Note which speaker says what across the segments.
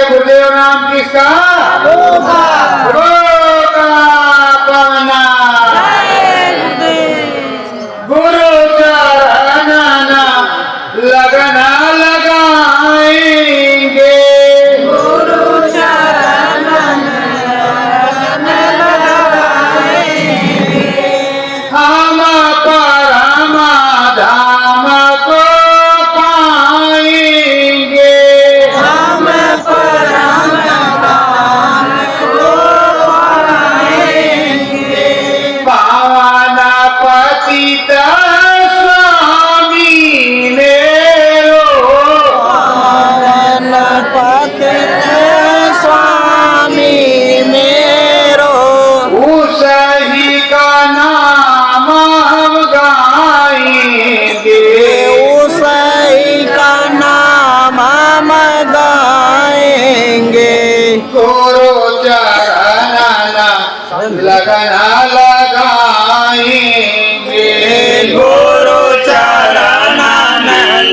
Speaker 1: गुरुदेव नाम किसका? गुरु चरण लगना लगाएंगे,
Speaker 2: गुरु चरण
Speaker 1: हम परम धाम को पाएंगे,
Speaker 2: हम परम धाम को पाएंगे।
Speaker 1: पावन पतित स्वामी मेरो,
Speaker 2: पावन पतित स्वामी मेरो,
Speaker 1: उसी का नाम हम गाएंगे,
Speaker 2: उसी का नाम हम गाएंगे।
Speaker 1: गुरु चरण लगना लगाएंगे,
Speaker 2: गुरु चरण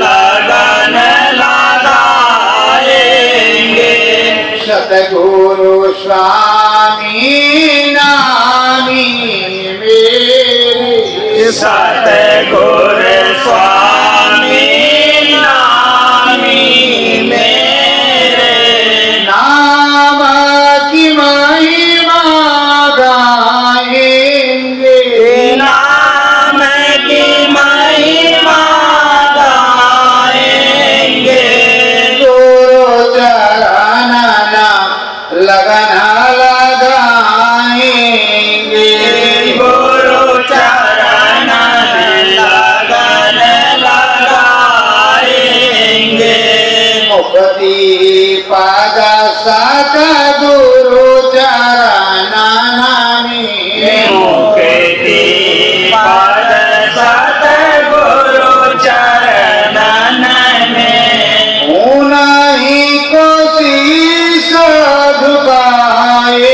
Speaker 2: लगन लगाएंगे।
Speaker 1: सतगुरु स्वामी नामी मेरे,
Speaker 2: सतगुरु स्वामी नामी मेरे,
Speaker 1: नाम की महिमा गाएंगे,
Speaker 2: नाम की महिमा गाएंगे।
Speaker 1: गुरु चरण लगना लगाएंगे,
Speaker 2: गुरु चरण लगन लगाएंगे।
Speaker 1: मुक्ति पद सतगुरु चरण में,
Speaker 2: मुक्ति पद सतगुरु चरण में,
Speaker 1: उन्हीं को शीश झुकाएंगे,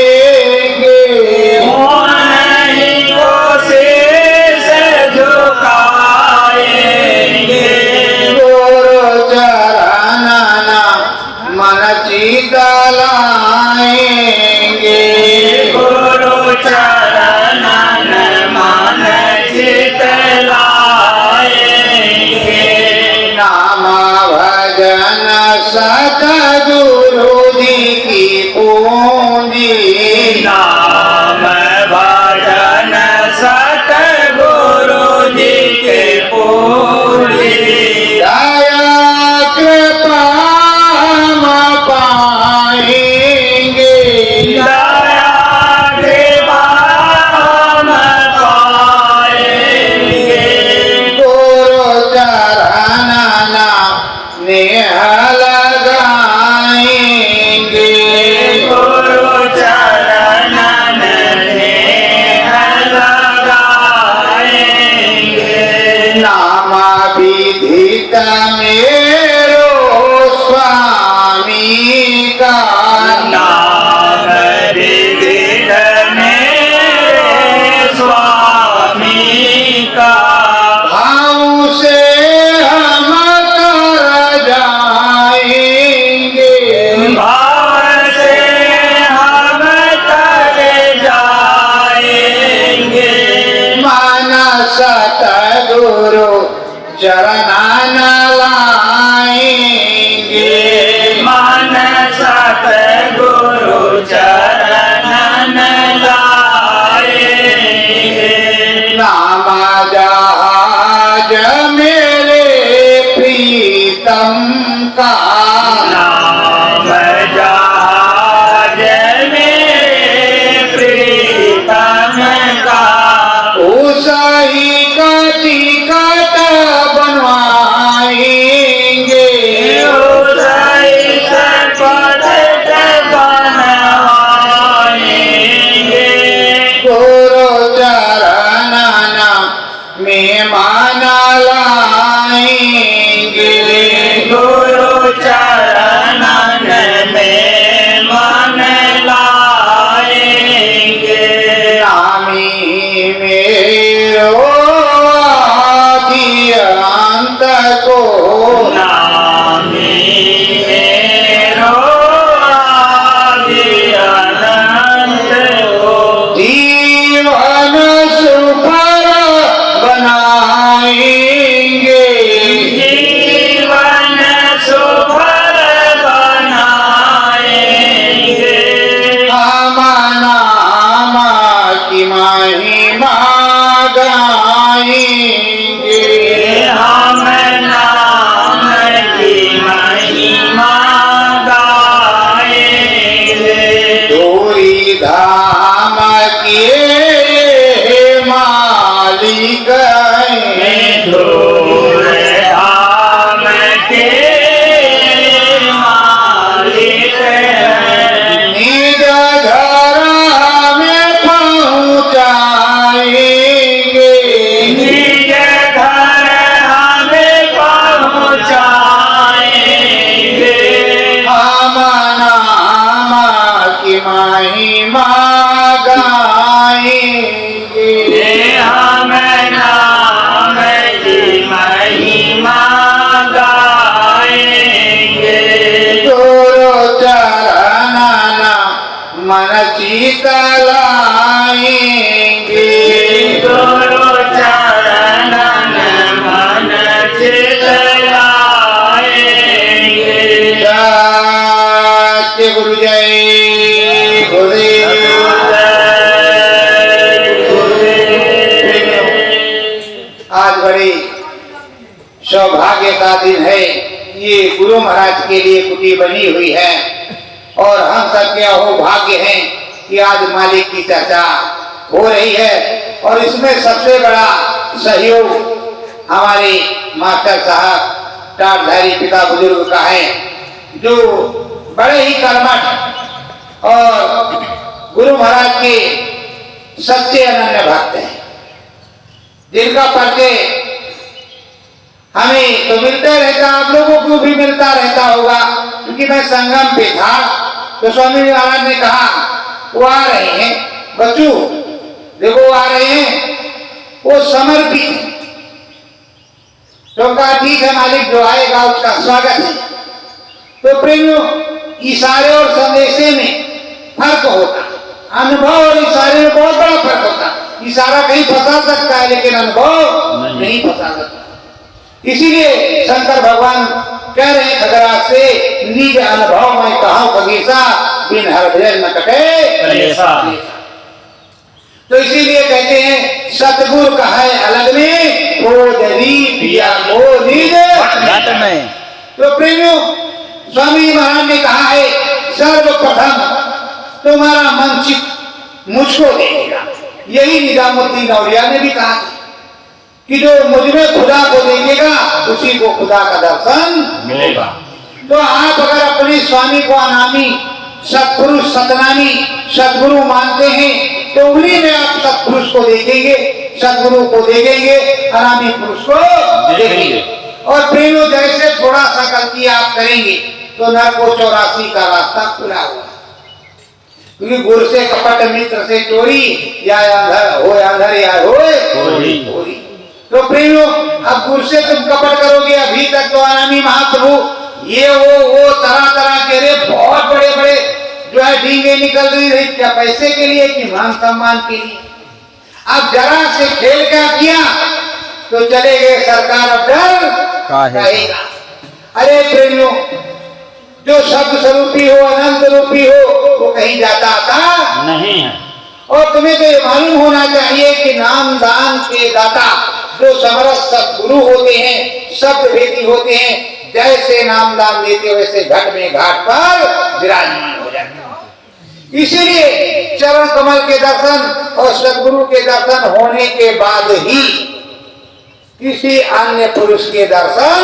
Speaker 2: उन्हीं को शीश झुकाएंगे।
Speaker 1: गुरु चरण मन चित लाएंगे,
Speaker 2: गुरु चरण मन चित लाएंगे।
Speaker 1: नाम भजन सतगुरु जी की पूंजी,
Speaker 2: नाम भजन सतगुरु जी के पूरी,
Speaker 1: दया कृपा हम पाएंगे,
Speaker 2: दया कृपा हम पाएंगे।
Speaker 1: गुरु चरण नेह लगाएंगे,
Speaker 2: गुरु चरण
Speaker 1: महिमा गाएंगे।
Speaker 2: हम नाम की महिमा गाएंगे।
Speaker 1: दूरी धाम के मालिक हैं।
Speaker 2: दूर धाम के मालिक हैं।
Speaker 1: निज घर में पहुँचाएंगे।
Speaker 2: निज घर हमें पहुँचाएंगे।
Speaker 1: हम नाम की महिमा गाएंगे।
Speaker 2: हम नाम की महिमा गाएंगे।
Speaker 1: गुरु चरण मन चित लाएंगे।
Speaker 2: गुरु चरण मन चित लाएंगे।
Speaker 1: सत्य गुरु जय गुरुदेव। आज बड़े सौभाग्य का दिन है। ये गुरु महाराज के लिए कुटी बनी हुई है और हम सब क्या हो भाग्य हैं कि आज मालिक की चर्चा हो रही है। और इसमें सबसे बड़ा सहयोग हमारे मास्टर साहब टाटधारी पिता बुजुर्ग का है, जो बड़े ही कर्मठ और गुरु महाराज के सच्चे अनन्य भक्त हैं, जिनका परिचय हमें तो मिलता रहता, आप लोगों को भी मिलता रहता होगा। क्योंकि मैं संगम पे था तो स्वामी महाराज ने कहा वो आ रहे हैं, बच्चू देखो आ रहे हैं, वो समर्पित है। तो कहा ठीक है मालिक, जो आएगा उसका स्वागत है। तो प्रेमियों, इशारे और संदेशे में फर्क होता है। अनुभव और इशारे में बहुत बड़ा फर्क होता है। इशारा कहीं फंसा सकता है लेकिन अनुभव नहीं फंसा सकता। इसीलिए शंकर भगवान कह रहे हैं खगराज से, निज अनुभव में कहा खगेशा, बिन हृदय न कटे
Speaker 2: कलेशा।
Speaker 1: तो इसीलिए कहते हैं सतगुरु का है अलग में, ओ जरी पिया को निज
Speaker 2: घट में।
Speaker 1: तो प्रेमियों, स्वामी महाराज ने कहा है सर्वप्रथम तुम्हारा मन चित मुझको देखेगा। यही निजामुद्दीन औलिया ने भी कहा था कि जो मुझ में खुदा को देखेगा उसी को खुदा का दर्शन
Speaker 2: मिलेगा।
Speaker 1: तो आप अगर अपने स्वामी को अनामी सत्पुरुष सतनामी सदगुरु मानते हैं तो उन्हीं में आप सत्पुरुष को देखेंगे, सदगुरु को देखेंगे, अनामी पुरुष को देखेंगे। और प्रेमियों, जैसे थोड़ा सा गलती आप करेंगे तो नरक को 84 का रास्ता खुला हुआ। क्योंकि गुरु से कपट, मित्र से चोरी, या अंधर या होए चोरी। तो प्रेमियों, अब गुरु से तुम कपट करोगे। अभी तक तो अनामी महाप्रभु ये वो तरह तरह के रे बहुत बड़े बड़े जो है डींगे निकल रही रही, क्या पैसे के लिए कि मान सम्मान के लिए। अब जरा से खेल क्या किया तो चले गए सरकार, अब डर रहेगा। अरे प्रेमियों, जो शब्द स्वरूपी हो, अनंत रूपी हो, वो कहीं जाता आता
Speaker 2: नहीं है।
Speaker 1: और तुम्हें तो ये मालूम होना चाहिए कि नाम दान के दाता जो समरस सद्गुरु होते हैं, शब्द भेदी होते हैं, जैसे नाम दान देते वैसे घट में घाट पर विराजमान हो जाते हैं। इसीलिए चरण कमल के दर्शन और सद्गुरु के दर्शन होने के बाद ही किसी अन्य पुरुष के दर्शन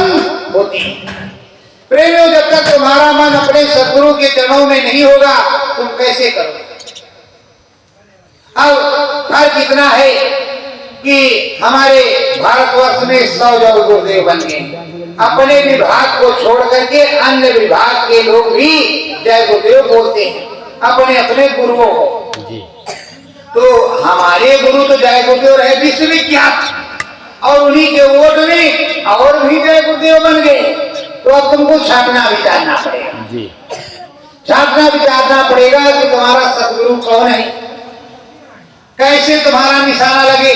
Speaker 1: होते हैं। प्रेमियों, जब तक तुम्हारा मन अपने सद्गुरु के चरणों में नहीं होगा तुम कैसे करोगे। अब फर्क इतना है कि हमारे भारतवर्ष में 100 जग गुरुदेव बन गए। अपने विभाग को छोड़ करके अन्य विभाग के लोग भी जय गुरुदेव बोलते हैं अपने अपने गुरुओं को। तो हमारे गुरु तो जय गुरुदेव रहे विश्वविख्यात, और उन्हीं के वोट में और भी जय गुरुदेव बन गए। तो अब तुमको छापना विचारना पड़ेगा, छापना विचारना पड़ेगा कि तुम्हारा सदगुरु कौन है, कैसे तुम्हारा निशाना लगे।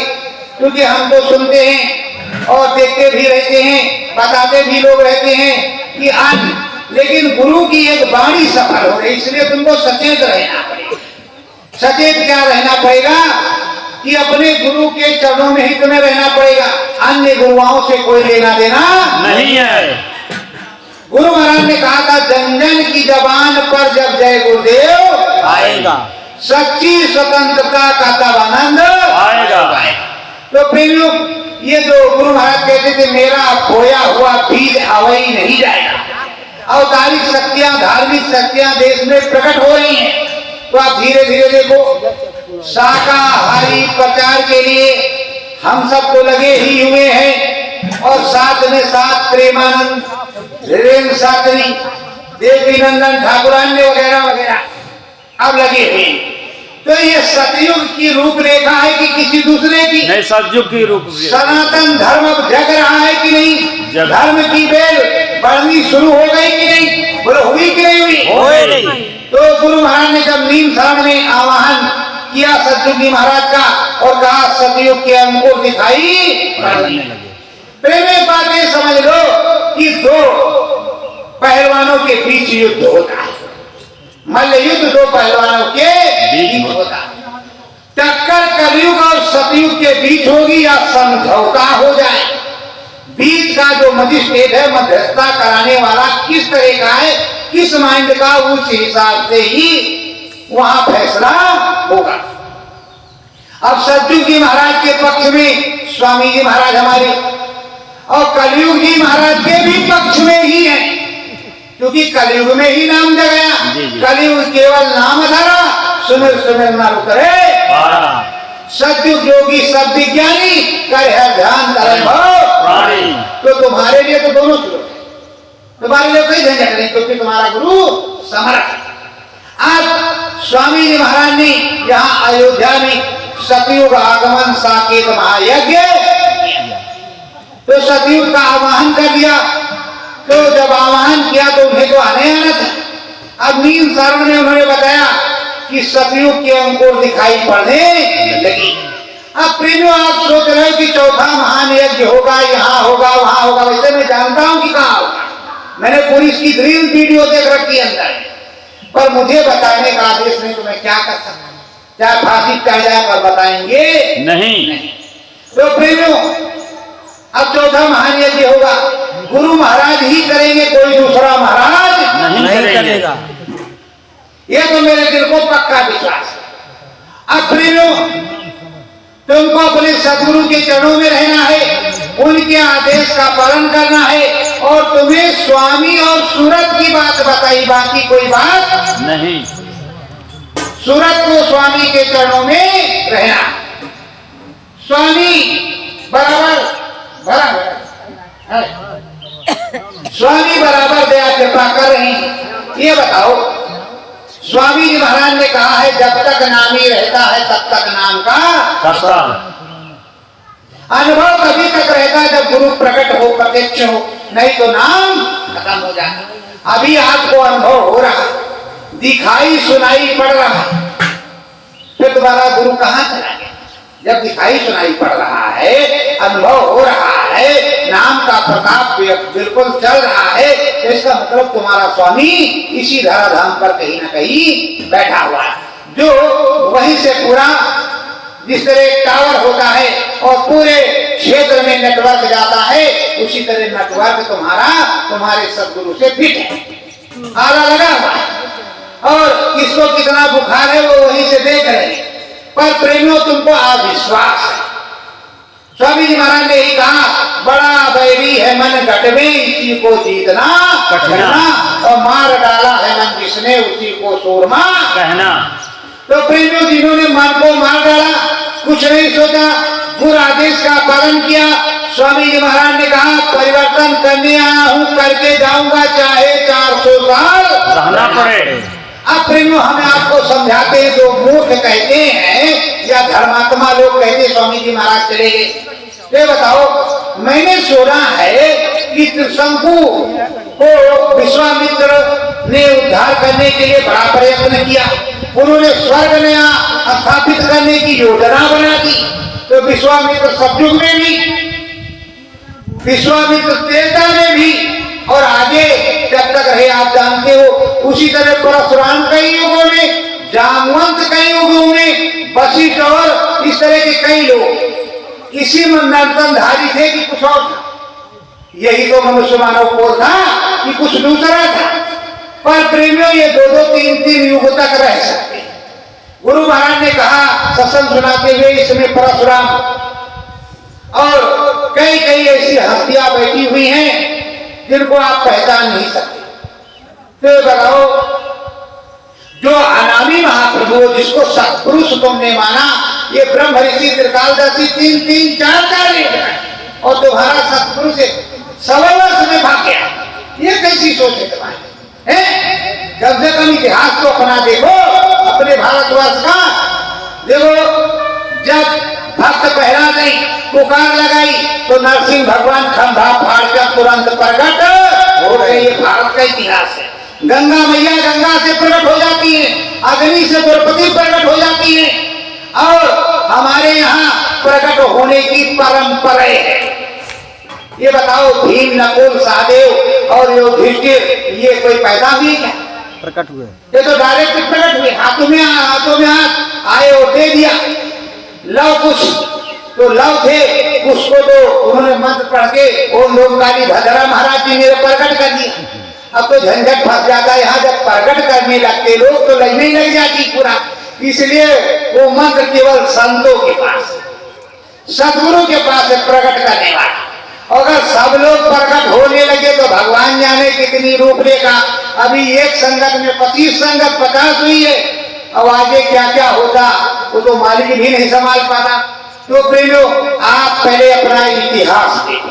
Speaker 1: क्योंकि हम तो सुनते हैं और देखते भी रहते हैं, बताते भी लोग रहते हैं कि आज, लेकिन गुरु की एक वाणी सफल हो रही, इसलिए तुमको सचेत रहना पड़ेगा। सचेत क्या रहना पड़ेगा कि अपने गुरु के चरणों में ही तुम्हें रहना पड़ेगा, अन्य गुरुओं से कोई लेना देना
Speaker 2: नहीं है।
Speaker 1: गुरु महाराज ने कहा था, जन जन की जबान पर जब जय गुरुदेव
Speaker 2: आएगा,
Speaker 1: सच्ची स्वतंत्रता का तब आनंद
Speaker 2: आएगा।
Speaker 1: तो प्रेमियों, ये जो गुरु महाराज कहते थे, मेरा बोया हुआ बीज अवई नहीं जाएगा। अवतारिक शक्तियां, धार्मिक शक्तियां देश में प्रकट हो रही हैं। तो आप धीरे धीरे देखो, शाकाहारी प्रचार के लिए हम सब तो लगे ही हुए हैं, और साथ में साथ प्रेमानंद, धीरेन्द्र शास्त्री, देवी नंदन ठाकुरान्य वगैरह वगैरह अब लगे हुए हैं। तो ये सतयुग की रूपरेखा है कि किसी दूसरे की?
Speaker 2: नहीं, सतयुग की रूप।
Speaker 1: सनातन धर्म अब जग रहा है कि नहीं? धर्म की बेल बढ़नी शुरू हो गई कि नहीं? बोलो, हुई कि नहीं हुई?
Speaker 2: नहीं।
Speaker 1: तो गुरु महाराज ने जब नीम शरण में आवाहन किया सतयुगी महाराज का, और कहा सतयुग के अंकुर दिखाई पड़ने लगे। प्रेम, एक बात ये समझ लो कि दो पहलवानों के बीच युद्ध होता है। मल्ल युद्ध दो पहलवानों के बीच होता है। टक्कर कलयुग और सतयुग के बीच होगी या समझौता हो जाए। बीच का जो मजिस्ट्रेट है, मध्यस्थता कराने वाला, किस तरह का है, किस माइंड का, उस हिसाब से ही वहां फैसला होगा। अब सतयुग जी महाराज के पक्ष में स्वामी जी महाराज हमारे, और कलयुग जी महाराज के भी पक्ष में ही है, क्योंकि कलयुग में ही नाम जगाया। कलयुग केवल नाम धरा, सुमिर सुमिर नर करे। सतयुग योगी सब विज्ञानी, कर है ध्यान तरंग प्राणी। तो तुम्हारे लिए तो दोनों श्लोक, तुम्हारे लिए कोई झंझट नहीं, क्योंकि तुम्हारा गुरु समर्थ। आज स्वामी जी महाराज ने यहाँ अयोध्या में सतयुग आगमन साकेत महायज्ञ, तो सतयुग का आवाहन कर दिया। तो जब आवाहन किया तो उन्हें तो आने आना था। अब नीम शरण में उन्होंने बताया कि सतयुग के अंकुर दिखाई पड़ने लगी। अब प्रेमियों, आप सोच रहे हो कि चौथा महान यज्ञ होगा, यहाँ होगा, वहां होगा। वैसे मैं जानता हूं कि कहाँ होगा, मैंने पूरी इसकी ड्रीम वीडियो देख रखी है अंदर, पर मुझे बताने का आदेश नहीं, तो मैं क्या कर सकता हूँ? चाहे फांसी चढ़ जाए पर बताएंगे नहीं। तो प्रेमियों, अब चौथा महान यज्ञ होगा, गुरु महाराज ही करेंगे, कोई दूसरा महाराज
Speaker 2: नहीं करेगा।
Speaker 1: ये तो मेरे दिल को पक्का विश्वास है। अब प्रेमियों, तुमको अपने सदगुरु के चरणों में रहना है, उनके आदेश का पालन करना है, और तुम्हें स्वामी और सूरत की बात बताई, बाकी कोई बात
Speaker 2: नहीं।
Speaker 1: सूरत को स्वामी के चरणों में रहना। स्वामी बराबर स्वामी बराबर दया कृपा कर रही हैं। ये बताओ, स्वामी जी महाराज ने कहा है, जब तक नामी रहता है तब तक नाम का अनुभव तभी तक रहता है जब गुरु प्रकट हो, प्रत्यक्ष हो, नहीं तो नाम खत्म हो जाता। अभी आपको अनुभव हो रहा, दिखाई सुनाई पड़ रहा, फिर दोबारा गुरु कहाँ चला गया? जब दिखाई सुनाई पड़ रहा है, अनुभव हो रहा है, नाम का प्रताप बिल्कुल चल रहा है, तो इसका मतलब तुम्हारा स्वामी इसी धराधाम पर कहीं ना कहीं बैठा हुआ है, जो वहीं से पूरा, जिस तरह एक टावर होता है और पूरे क्षेत्र में नेटवर्क जाता है, उसी तरह नेटवर्क तुम्हारे सदगुरु से फिट है, आला लगा हुआ है, और किसको कितना बुखार है वो वहीं से देख रहे हैं। पर प्रेमियों, तुमको अविश्वास है। स्वामी जी महाराज ने ही कहा, बड़ा बैरी है मन गट में, इसी को जीतना कहना, और मार डाला है मन जिसने, उसी को सूरमा कहना। तो प्रेमियों, जिन्होंने मन को मार डाला, कुछ नहीं सोचा, गुरु आदेश का पालन किया। स्वामी जी महाराज ने कहा, परिवर्तन करने आया हूं, करके जाऊंगा, चाहे 400 साल
Speaker 2: रहना पड़े।
Speaker 1: अब प्रेमियों, हमें आपको समझाते हैं, जो मूर्ख कहते हैं या धर्मात्मा लोग कहते हैं स्वामी जी महाराज चले गए। ये बताओ, मैंने सुना है कि त्रिशंकु को विश्वामित्र ने उद्धार करने के लिए बड़ा प्रयत्न किया, उन्होंने स्वर्ग में स्थापित करने की योजना बना दी। तो विश्वामित्र सतयुग में भी, विश्वामित्र त्रेता में भी, और आगे जब तक रहे आप जानते हो, उसी तरह परशुराम कई युगों में, जामवंत कई युगों में, वशिष्ठ और इस तरह के कई लोग इसी में नर्तनधारी थे कि कुछ और था। यही तो मनुष्य मानव को था कि कुछ दूसरा था। पर प्रेमियों ये 2-2, 3-3 युग तक रह सकते हैं। गुरु महाराज ने कहा सत्संग सुनाते हुए इसमें परशुराम और कई कई ऐसी हस्तियां बैठी हुई हैं जिनको आप पहचान नहीं सकते। तो बताओ, जो अनामी महाप्रभु जिसको सत्पुरुष तुमने माना, ये ब्रह्म ऋषि त्रिकालदर्शी 3-3, 4-4 युग और तुम्हारा सत्पुरुष 1.25 वर्ष में भाग गया। ये कैसी सोच है तुम्हारी? कम से कम इतिहास तो अपना देखो, अपने भारतवर्ष का देखो। जब भक्त पहरा गई, पुकार लगाई, तो नरसिंह भगवान खंभा फाड़ कर तुरंत प्रकट हो गए। ये भारत का इतिहास है। गंगा मैया गंगा से प्रकट हो जाती है, अग्नि से द्रौपदी प्रकट हो जाती है, और हमारे यहाँ प्रकट होने की परंपरा है। ये बताओ, भीम, नकुल, सहदेव और युधिष्ठिर ये कोई पैदा हुई क्या?
Speaker 2: प्रकट हुए।
Speaker 1: ये तो डायरेक्ट प्रकट हुए, हाथों में हाथ आए और दे दिया। लव कुश तो लव थे, उसको तो उन्होंने मंत्र पढ़ के और लोककाली भद्रा महाराज जी ने प्रकट कर दिया। अब तो झंझट फंस जाता है यहाँ, जब प्रकट करने लगते लोग तो लगने ही लग जाती पूरा। इसलिए वो मंत्र केवल संतों के पास, सदगुरु के पास है प्रकट करने वाला। अगर सब लोग प्रकट होने लगे तो भगवान जाने कितनी रूपरेखा। अभी एक संगत में 25 संगत 50 हुई है। अब आगे क्या क्या होता वो तो मालिक भी नहीं संभाल पाता। तो प्रेमियों, आप पहले अपना इतिहास देखो,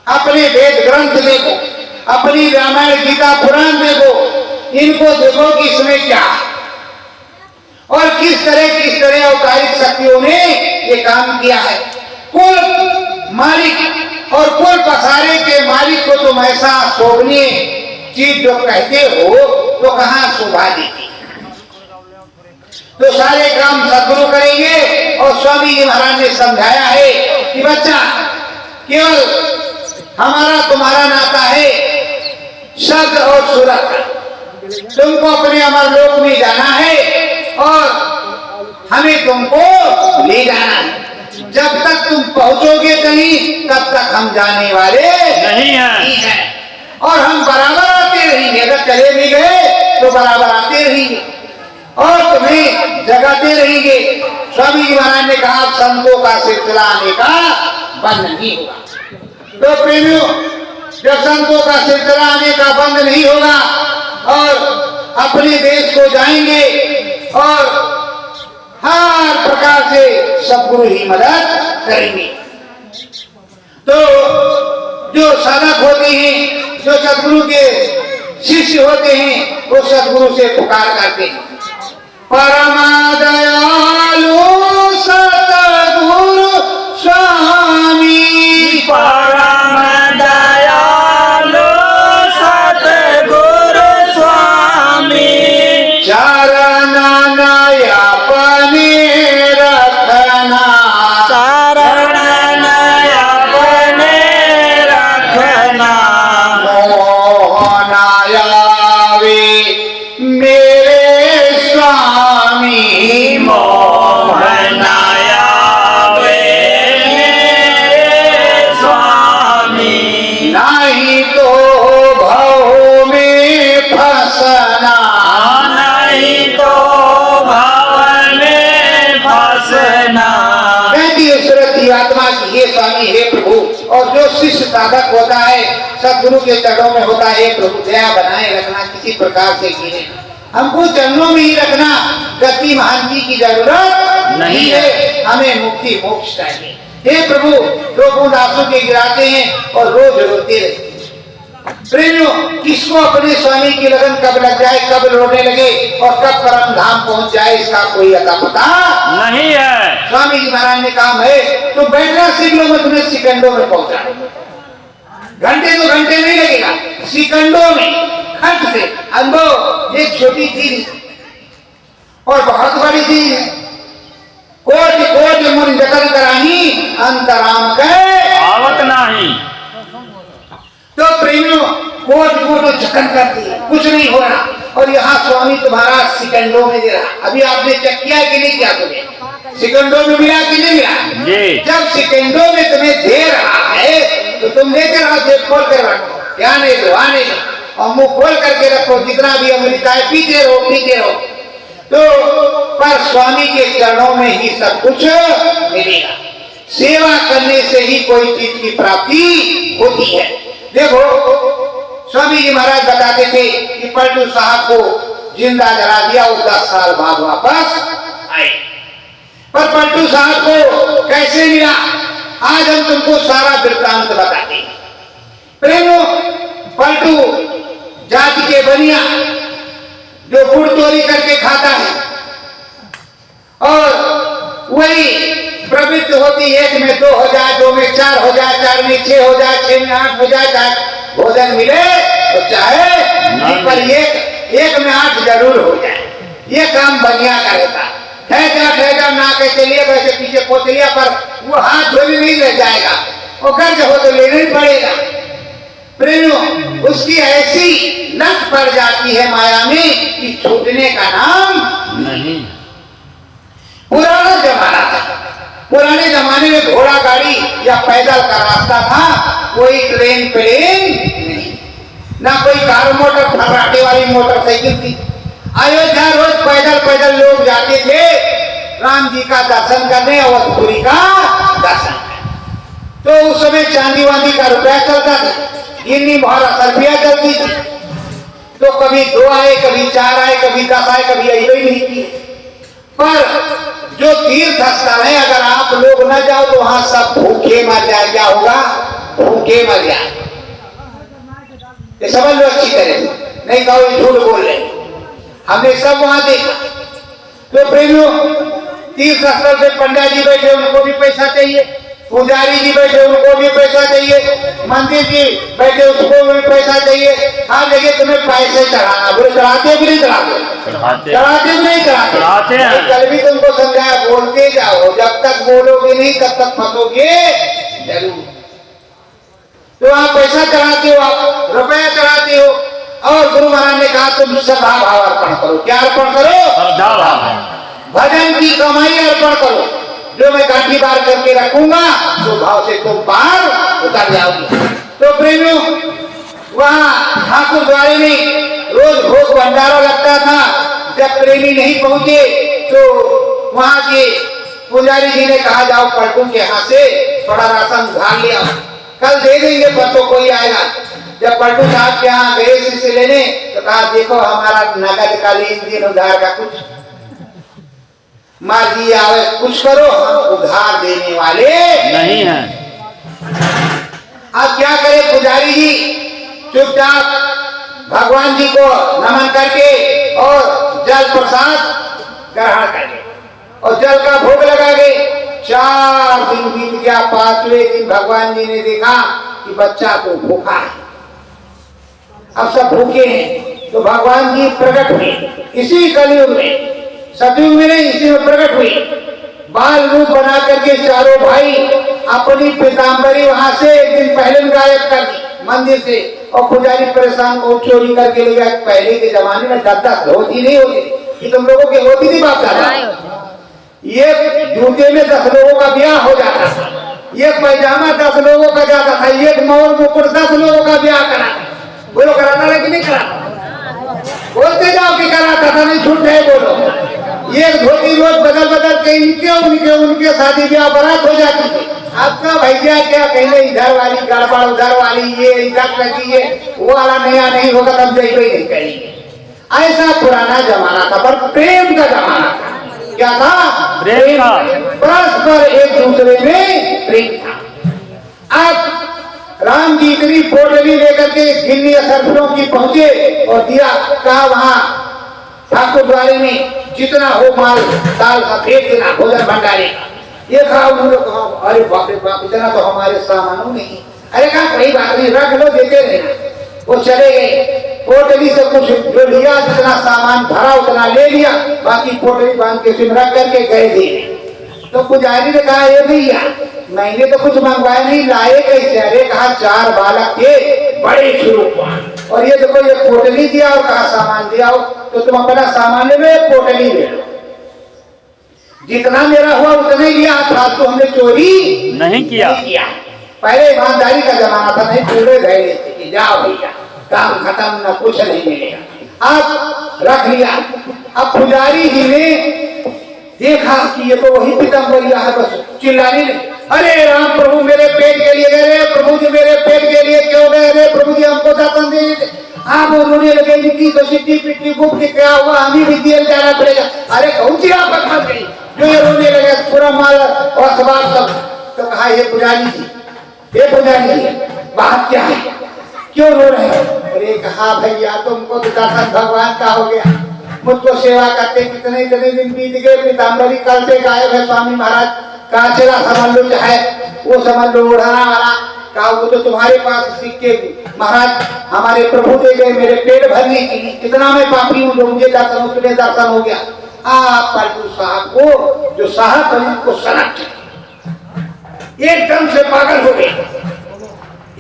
Speaker 1: अपने वेद ग्रंथ देखो, अपनी रामायण गीता पुराण देखो, इनको देखो कि इसमें क्या है और किस तरह अवतारिक शक्तियों ने ये काम किया है। कुल मालिक और कुल पसारे के मालिक को तुम ऐसा शोभनीय चीज जो कहते हो तो कहां शोभा देती? तो सारे काम सदगुरु करेंगे। और स्वामी जी महाराज ने समझाया है कि बच्चा, केवल हमारा तुम्हारा नाता है शब्द और सूरत का। तुमको अपने अमर लोक में जाना है और हमें तुमको ले जाना है। जब तक तुम पहुंचोगे कहीं, तब तक हम जाने वाले
Speaker 2: नहीं हैं।
Speaker 1: और हम बराबर आते रहेंगे। अगर चले भी गए तो बराबर आते रहेंगे और तुम्हें जगाते रहेंगे। स्वामी जी महाराज ने कहा संतों का सिलसिला आने का बंद नहीं होगा। तो प्रेमियों, जब संतों का सिलसिला आने का बंद नहीं होगा और अपने देश को जाएंगे और हर प्रकार से सदगुरु ही मदद करेंगे। तो जो साधक होते हैं, जो सदगुरु के शिष्य होते हैं, वो सदगुरु से पुकार करते हैं, परम दयालु सतगुरु स्वामी,
Speaker 2: परम दयालु सतगुरु स्वामी,
Speaker 1: चरण अपने रखना,
Speaker 2: शरण अपने रखना,
Speaker 1: मोहन आवे मेरे स्वामी,
Speaker 2: मोहन आवे स्वामी,
Speaker 1: नहीं तो भव में फंसना,
Speaker 2: नहीं तो भव में फंसना।
Speaker 1: कहती है सुरती आत्मा की, हे स्वामी, हे प्रभु। और जो शिष्य साधक होता है सदगुरु के चरणों में होता है, हे प्रभु दया बनाए रखना, किसी प्रकार से गिरे हमको चरणों में ही रखना। गति महांती की जरूरत नहीं है, हमें मुक्ति मोक्ष चाहिए। हे प्रभु, लोग उदासों के गिराते हैं और रोज रोते रहते हैं। प्रेमियों, किसको अपने स्वामी की लगन कब लग जाए, कब रोने लगे और कब परम धाम पहुंच जाए, इसका कोई अता पता
Speaker 2: नहीं है।
Speaker 1: स्वामी जी महाराज ने कहा है तो बैठना सीख लो, मैं तुम्हें सेकंडों में पहुंचा। घंटे तो घंटे नहीं लगेगा, सेकंडों में खट से अनुभव। एक छोटी चीज और बहुत बड़ी चीज है। कोटि कोटि मुनि जतन कराही, अंतराम के
Speaker 2: आवत नहीं।
Speaker 1: तो प्रेमियों, कोटि कोटि जतन करती है, कुछ नहीं हो रहा। और यहाँ स्वामी तुम्हारा सेकंडों में दे रहा। अभी आपने चेक किया कि नहीं किया? तुम्हें सेकंडों में मिला कि नहीं मिला?
Speaker 2: जी।
Speaker 1: जब सेकंडों में तुम्हें दे रहा है तो तुम लेकर आओ, जेब खोल कर रखो, क्या नहीं दो आने दो, और मुंह खोल करके रखो, जितना भी अमृत है पीते रहो पीते रहो। तो पर स्वामी के चरणों में ही सब कुछ मिलेगा। सेवा करने से ही कोई चीज की प्राप्ति होती है। देखो स्वामी जी महाराज बताते थे कि पलटू साहब को जिंदा जला दिया, वो 10 साल बाद वापस आए, पर पलटू साहब को कैसे मिला आज हम तुमको सारा वृत्तांत बताते हैं। प्रेमो, पलटू जाति के बनिया जो गुड़ चोरी करके खाता है और वही प्रवृत्ति होती, 1 में 2 हो जाए, 2 में 4 हो जाए, 4 में 6 हो जाए, 6 में 8 हो जाए, चाहे भोजन मिले तो चाहे नहीं, पर एक में 8 जरूर हो जाए। ये काम बनिया का रहता। ठहर ना कैसे लिए वैसे पीछे पोत लिया, पर वो हाथ धोने नहीं रह जाएगा, वो कर्ज हो तो लेना ही पड़ेगा। प्रेमियों, उसकी ऐसी लत पड़ जाती है माया में कि छूटने का नाम
Speaker 2: नहीं।
Speaker 1: पुराना जमाना था, पुराने जमाने में घोड़ा गाड़ी या पैदल का रास्ता था, कोई ट्रेन प्लेन नहीं, ना कोई कार मोटर फर्राटे वाली मोटरसाइकिल थी। अयोध्या रोज पैदल पैदल लोग जाते थे राम जी का दर्शन करने, अवधपुरी का दर्शन करने। तो उस समय चांदी वांदी का रुपया चलता था, गिन्नी भर रुपया चलती थी। तो कभी 2 आए, कभी 4 आए, कभी 10 आए, कभी आई नहीं किए। पर जो तीर्थ स्थल है, अगर आप लोग न जाओ तो वहां सब भूखे मर जाए। क्या होगा? भूखे मर जाए। ये समझ लो अच्छी तरह, नहीं कहो झूठ बोल रहे, हमने सब वहां देखा। तो प्रेमियों, तीर्थ स्थल से पंडित जी बैठे, उनको भी पैसा चाहिए, पुजारी जी बैठे, उनको भी पैसा चाहिए, मंदिर जी बैठे, उसको भी पैसा चाहिए। हर जगह तुम्हें पैसे चढ़ाना, बोले चढ़ाते भी नहीं चढ़ाते, चढ़ाते भी नहीं चढ़ाते हैं। कल भी तुमको समझाया, बोलते जाओ, जब तक बोलोगे नहीं तब तक फंसोगे जरूर। तो आप पैसा चढ़ाते हो, आप रुपया चढ़ाते हो, और गुरु महाराज ने कहा तुम श्रद्धा भाव अर्पण करो। क्या अर्पण करो? श्रद्धा भाव। भजन की कमाई अर्पण करो। जो मैं गांठी बार करके रखूंगा तो भाव से तुम पार उतर जाओगे। तो प्रेमियों, वहां ठाकुर द्वारे में रोज भोग भंडारा लगता था। जब प्रेमी नहीं पहुंचे तो वहां के पुजारी जी ने कहा जाओ पलटू के यहाँ से थोड़ा राशन उधार ले आओ, कल दे देंगे, परसों कोई आएगा। जब पलटू साहब के यहाँ गए शिष्य लेने तो कहा देखो हमारा नगद का लेन देन उधार का कुछ मर्जी आवे कुछ करो, हम उधार देने वाले
Speaker 2: नहीं है।
Speaker 1: अब क्या करे पुजारी जी? चुपचाप भगवान जी को नमन करके और जल प्रसाद ग्रहण करके और जल का भोग लगा गए। 4 दिन बीत गया, 5वें दिन भगवान जी ने देखा कि बच्चा तो भूखा है, अब सब भूखे हैं। तो भगवान जी प्रकट हुए इसी कलयुग में, सतयुग में नहीं, इसी में प्रकट हुए। बाल रूप बना करके चारों भाई अपनी पीताम्बरी वहां से एक दिन पहले गायब कर दी मंदिर से, और पुजारी परेशान को चोरी करके ले गया। पहले के जमाने में 10-10 धोती नहीं होती, कि तुम लोगों की होती थी बात दादा। ये जूते में 10 लोगों का ब्याह हो जाता था, ये पैजामा 10 लोगों का जाता था, ये मोर मुकुट 10 लोगों का ब्याह करा। बोलो कराता था कि नहीं कराता? बोलते जाओ कि कराता था, नहीं झूठ है बोलो। ये धोती रोज बदल बदल के उनके शादी ब्याह बारात हो जाती थी। आपका भैया क्या कहने, इधर वाली गड़बड़, उधर वाली ये, इधर लगी है, वो वाला नया नहीं होगा तब जाइए नहीं करेंगे। ऐसा पुराना जमाना था, पर प्रेम का जमाना था। क्या था?
Speaker 2: प्रेम का।
Speaker 1: परस्पर एक दूसरे में प्रेम था। अब राम जी इतनी पोटली लेकर के गिन्नी सरफरों की पहुंचे और दिया, कहा वहां ठाकुर द्वारे में जितना हो माल दाल का फेंक देना भोजन भंडारे का। ये कहा उन्होंने, कहा अरे बाप रे बाप, इतना तो हमारे सामानों नहीं। अरे कहा कोई बात नहीं, रख लो, देते रहना। वो चले गए, पोटली से कुछ जो लिया, जितना सामान भरा उतना ले लिया, बाकी पोटली बांध के सिम रख करके गए थे। तो पुजारी ने कहा ये भैया मैंने तो कुछ मंगवाया नहीं, लाए कैसे? अरे कहा 4 बालक थे बड़े स्वरूपवान, और ये देखो ये पोटली दिया और कहा सामान दिया हो, तो तुम अपना सामान ले लो, पोटली ले लो। जितना मेरा हुआ उतना ही लिया, फालतू हमने चोरी
Speaker 2: नहीं किया।
Speaker 1: पहले ईमानदारी का जमाना था, नहीं पूरे गए थे कि जाओ भैया काम खत्म, ना कुछ नहीं मिलेगा। अब रख लिया। अब पुजारी जी ने देखा कि ये तो वही पीतम्बरिया है, बस चिल्लाने लगे, अरे राम प्रभु मेरे पेट के लिए गए, प्रभु जी मेरे पेट के लिए क्यों गए, अरे प्रभु जी हमको दर्शन दे दीजिए। आप रोने लगे, लिट्टी तो सिट्टी पिट्टी गुप्त की क्या हुआ, हमें भी जेल जाना पड़ेगा। अरे कौन सी आपत मत गई जो ये रोने लगे, पूरा माल और सवाल सब। तो कहा ये पुजारी जी, ये पुजारी जी बात क्या है, क्यों रो रहे हैं? अरे कहा भैया तुमको तो दर्शन भगवान का हो गया, मुझको सेवा करते कितने दिन बीत गए, पीताम्बरी कल से गायब है, स्वामी महाराज कहा चला समझ लो चाहे वो समझ लो उड़ाना वाला। कहा वो तो तुम्हारे पास सिक्के महाराज हमारे प्रभु दे गए मेरे पेट भरने के लिए, कितना मैं पापी हूँ जो मुझे दर्शन तुम्हें दर्शन हो गया। आप पलटू साहब को जो साहब बने को सनक एकदम से पागल हो गए,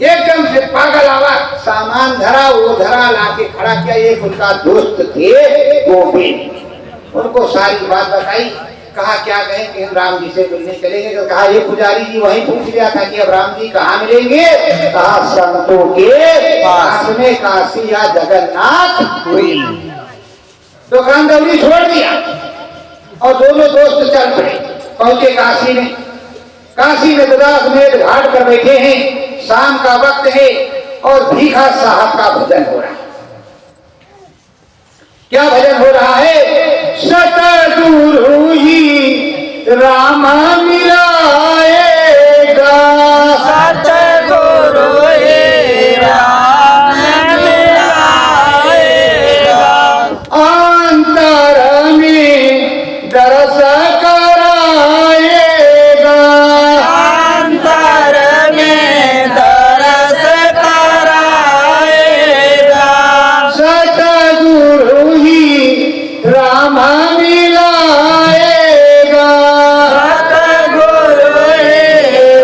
Speaker 1: एकदम से पागल आवाज, सामान धरा वो धरा लाके खड़ा किया। एक उनका दोस्त थे गोविंद, उनको सारी बात बताई। कहा क्या कहें कि हम राम जी से मिलने चलेंगे। तो कहा ये पुजारी जी वहीं पूछ लिया था कि अब राम जी कहाँ मिलेंगे। कहा संतों के पास में काशी या जगन्नाथ हुई। दुकान दौड़ी छोड़ दिया और दोनों दोस्त चल पड़े, पहुंचे काशी में। काशी में दशाश्वमेध घाट पर बैठे हैं, शाम का वक्त है और भीखा साहब का भजन हो रहा है। क्या भजन हो रहा है? सतगुरु ही राम मिलाएगा,
Speaker 2: सतगुरु ही राम मिलाएगा,
Speaker 1: अंतर में दरस कराएगा,
Speaker 2: अंतर में दरस कराएगा,
Speaker 1: सतगुरु ही राम मिलाएगा,
Speaker 2: सतगुरु ही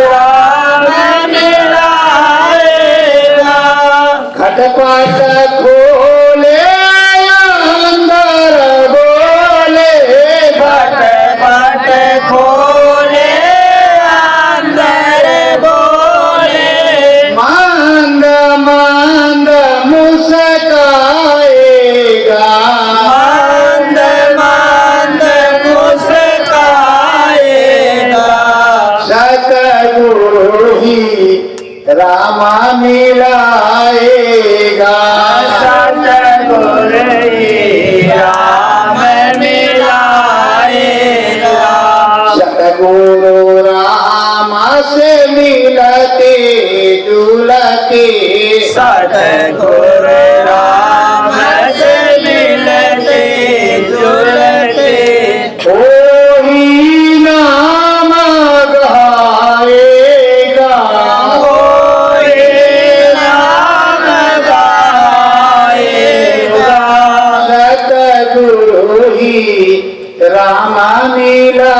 Speaker 2: राम मिलाएगा,
Speaker 1: घटपट खोले अंदर बोले,
Speaker 2: घटपट खोले अंदर बोले,
Speaker 1: मांद मांद मुस्काएगा,
Speaker 2: मंद मंद मुस्काएगा,
Speaker 1: सतगुरु ही राम मिलाएगा,
Speaker 2: सतगुरु ही राम मिलाएगा,
Speaker 1: सतगुरु राम से मिलते जुलते,
Speaker 2: सतगुरु राम से मिलते जुलते,
Speaker 1: कोई नाम गाएगा,
Speaker 2: कोई नाम गाएगा,
Speaker 1: सतगुरु ही राम मिलाएगा,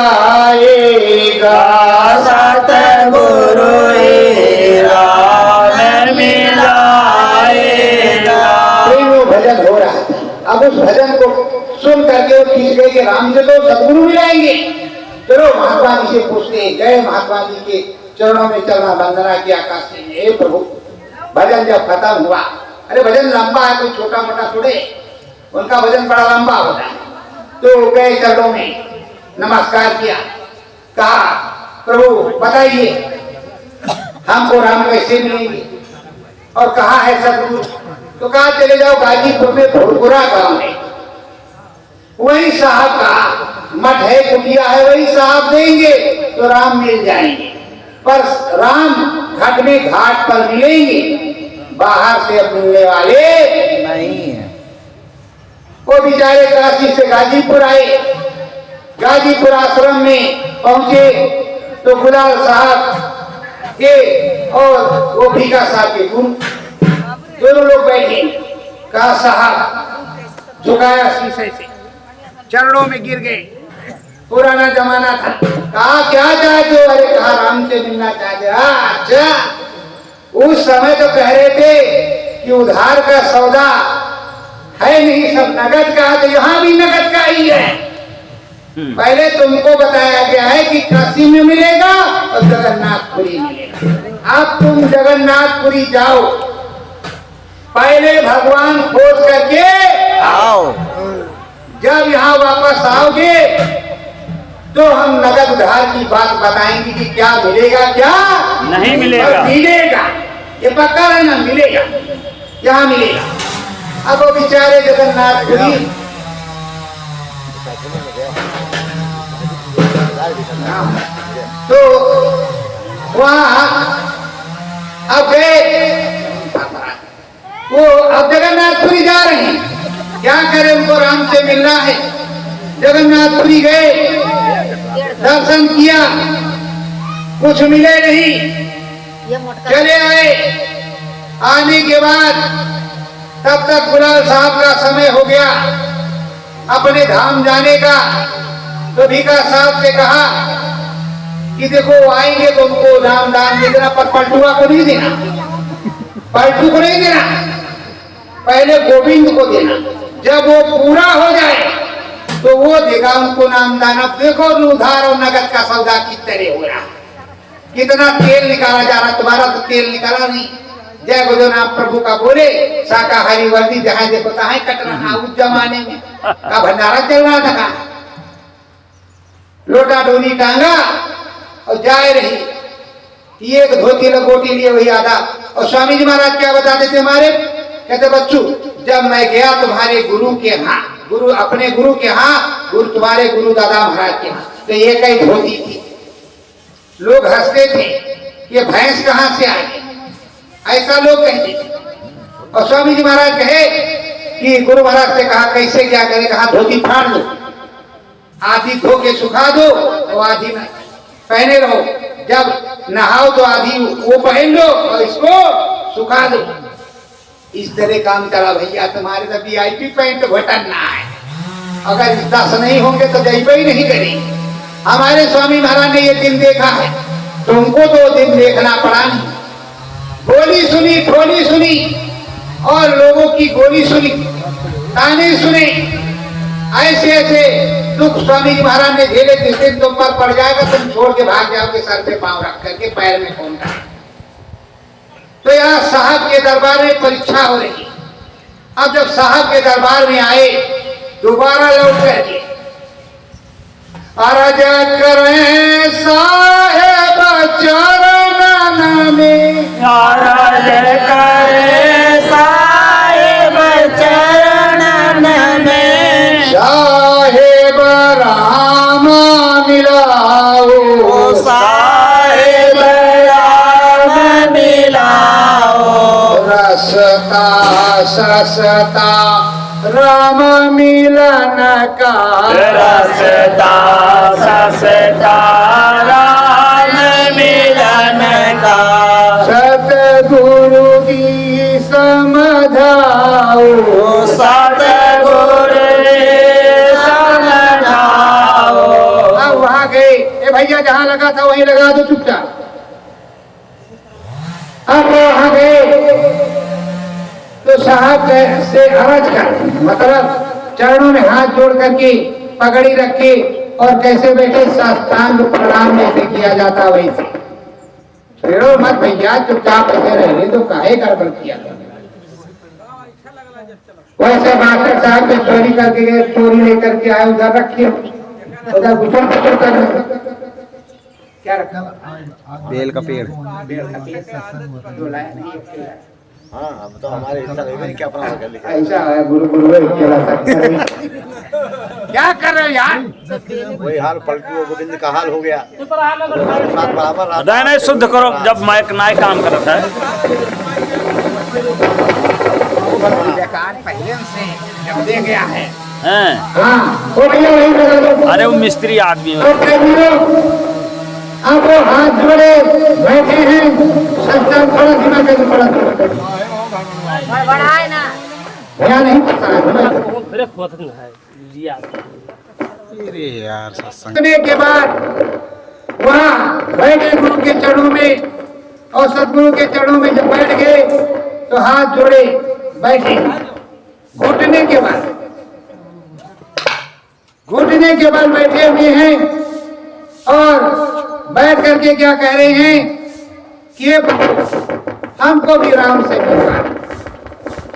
Speaker 2: सतगुरु ही राम मिलाएगा।
Speaker 1: फिर वो भजन हो रहा था। अब उस भजन को सुन करके वो खींच गए कि राम जी तो सदगुरु मिलाएंगे। चलो महात्मा जी से पूछते हैं, गए महात्मा जी के चरणों में चलना वंदना किया काशी में। हे प्रभु भजन जब खत्म हुआ, अरे भजन लंबा है कोई छोटा मोटा थोड़े, उनका भजन बड़ा लंबा होता है। तो गए चरणों में नमस्कार किया, कहा प्रभु बताइए हमको राम कैसे मिलेंगे और कहाँ है सदगुरु। तो कहा चले जाओ गाजीपुर में भोरपुरा गांव है, वही साहब का मठ है, कुटिया है, वही साहब देंगे तो राम मिल जाएंगे। पर राम घाट में घाट पर मिलेंगे, बाहर से अब मिलने वाले
Speaker 2: नहीं है।
Speaker 1: वो बेचारे काशी से गाजीपुर आए, गाजीपुर आश्रम में पहुंचे तो गुलाल साहब के और वो भीखा साहब के गुरु दोनों लोग बैठे। कहा साहब झुकाया शीशे से, चरणों में गिर गए। पुराना जमाना था। कहा क्या चाहते हो? अरे कहा राम से मिलना चाहते। अच्छा उस समय तो कह रहे थे कि उधार का सौदा है नहीं, सब नगद का है। तो यहाँ भी नगद का ही है। पहले तुमको बताया गया है कि काशी में मिलेगा और जगन्नाथपुरी मिलेगा। अब तुम जगन्नाथपुरी जाओ, पहले भगवान खोज करके
Speaker 2: आओ।
Speaker 1: जब यहाँ वापस आओगे तो हम नगद उधार की बात बताएंगे कि क्या मिलेगा क्या
Speaker 3: नहीं मिलेगा।
Speaker 1: और मिलेगा, ये पक्का है ना, मिलेगा, यहाँ मिलेगा। अब वो बेचारे जगन्नाथपुरी तो वहाँ अब गए, वो अब जगन्नाथपुरी जा रहे हैं, क्या करें, उनको राम से मिलना है। जगन्नाथपुरी गए, दर्शन किया, कुछ मिले नहीं, चले आए। आने के बाद तब तक गुलाल साहब का समय हो गया अपने धाम जाने का। तो भीखा साहब से कहा कि देखो आएंगे तो उनको नाम दान दे देना, पर पलटुआ को नहीं देना, पलटू को नहीं देना, पहले गोविंद को देना। जब वो पूरा हो जाए तो वो देगा उनको नाम दान। अब देखो उधार और नगद का सौदा किस तरह हो रहा, कितना तेल निकाला जा रहा। तुम्हारा तो तेल निकाला नहीं। जय गुरुनाथ प्रभु का बोले, शाकाहारी वर्दी जहाँ देखो तहाँ कट रहा। उस जमाने में का भंडारा चल रहा था, लोटा डोली टांगा और जाए रही, एक धोती लगोटी लिए वही आधा। और स्वामी जी महाराज क्या बताते थे हमारे, कहते बच्चों जब मैं गया तुम्हारे गुरु के यहाँ, गुरु अपने गुरु के यहाँ, गुरु तुम्हारे गुरु दादा महाराज के यहाँ, तो एक ही धोती थी। लोग हंसते थे ये भैंस कहाँ से आई, ऐसा लोग कहते थे। और स्वामी जी महाराज कहे कि गुरु महाराज से कहा कैसे क्या करे, कहा धोती फाड़ लो, आधी धो के सुखा दो और आधी में पहने रहो। जब नहाओ तो आधी वो पहन लो और इसको सुखा दो। इस तरह काम चला भैया। तुम्हारे तो VIP पैंट घटन ना है, अगर 10 नहीं होंगे तो जैबे ही नहीं करेंगे। हमारे स्वामी महाराज ने ये दिन देखा है, तुमको तो दिन देखना पड़ा नहीं। गोली सुनी, ठोली सुनी और लोगों की गोली सुनी, ताने सुने, ऐसे ऐसे दुख स्वामी जी महाराज ने झेले। जिस दिन तुम पर पड़ जाएगा तुम छोड़ के भाग जाओगे, सर पे पांव रख करके, पैर में कौन रहा। तो यहाँ साहब के दरबार में परीक्षा हो रही। अब जब साहब के दरबार में आए, दोबारा लौट करके अरज करें साहेब चरण में,
Speaker 2: अरज करें साहेब चरण में,
Speaker 1: साहेब राम मिलाओ,
Speaker 2: साहेब राम मिलाओ,
Speaker 1: रसता ससता राम मिलन का,
Speaker 2: रसता ससता राम मिलन का,
Speaker 1: सतगुरु की समझाओ,
Speaker 2: सतगुरु समझाओ।
Speaker 1: अब वहां गए, ए भैया जहां लगा था वहीं लगा दो चुपचाप। अब वहां गए तो साहब से अर्ज कर, मतलब चरणों में हाथ जोड़ करके पगड़ी रख के और कैसे बैठे साष्टांग प्रणाम जैसे किया जाता वैसे। छेड़ो मत भैया, चुपचाप ऐसे रहने दो, काहे गड़बड़ किया। वैसे मास्टर साहब ने चोरी करके गए, चोरी लेकर के आए, उधर रखिए, उधर गुचर पुचर कर रहे। क्या रखा?
Speaker 2: बेल का पेड़।
Speaker 1: बेल का पेड़ जो लाया नहीं, एक लाया।
Speaker 2: हाँ अब तो हमारे हिस्सा नहीं, क्या अपना कर लिखा।
Speaker 1: ऐसा है गुरु गुरु क्या कर रहे हो यार?
Speaker 2: वही हाल पलटू गोविंद का हाल हो गया, साथ बराबर।
Speaker 3: नहीं शुद्ध करो, जब माइक नाय काम करता है।
Speaker 1: पहले से जब दे गया है।
Speaker 3: हैं?
Speaker 1: हाँ, वो भैया वहीं लगा दो।
Speaker 3: अरे वो मिस्त्री आदमी है।
Speaker 1: अब वो हाथ जोड़े बैठे हैं, सस्ता थोड़ा धीमा कर थोड़ा
Speaker 4: बढ़ाए ना,
Speaker 1: क्या नहीं पता है।
Speaker 2: यार सत्संग
Speaker 1: करने के बाद वहाँ बैठे गुरु के चरणों में, और सदगुरु के चरणों में जब बैठ गए तो हाथ जोड़े बैठे। घुटने के बाद घुटने के बल बैठे हुए हैं और बैठ करके क्या कह रहे हैं कि हमको भी राम से मिलवा,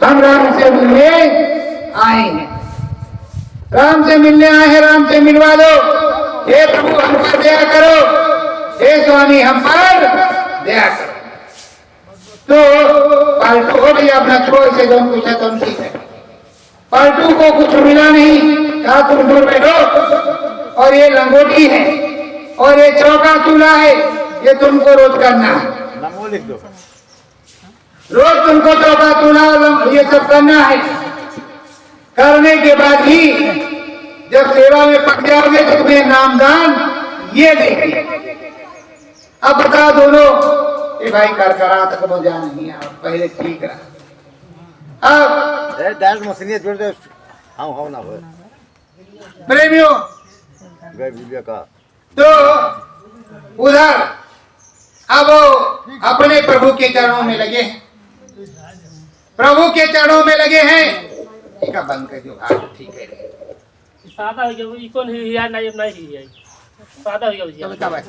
Speaker 1: हम राम से मिलने आए हैं, राम से मिलने आए हैं, राम से मिलवा दो, हे प्रभु हम पर दया करो, हे स्वामी हम पर दया करो। तो पालतू हो भैया अपना छोड़ से जो कुछ है तुम ठीक है। पालतू को कुछ मिला नहीं, कहा तुम दूर बैठो, और ये लंगोटी है और ये चौका चूल्हा है, ये तुमको रोज करना है,
Speaker 2: नमो लिख दो।
Speaker 1: रोज तुमको चौका चूल्हा ये सब करना है। करने के बाद ही जब सेवा में पक जाओगे तो तुम्हें नामदान ये देंगे। अब बता दोनों, ये भाई करकरा तक तो जा नहीं है, पहले ठीक रहा। अब
Speaker 2: डायरेक्ट मशीन जोड़ दो, हाँ ना हो
Speaker 1: प्रेमियों
Speaker 2: गए वीडियो का।
Speaker 1: तो उधर अब अपने प्रभु के चरणों में लगे हैं, प्रभु के चरणों में लगे हैं। ठीक है, बंद कर दो, हाँ ठीक है।
Speaker 4: सादा हो गया, कौन है नहीं नहीं है, सादा हो गया।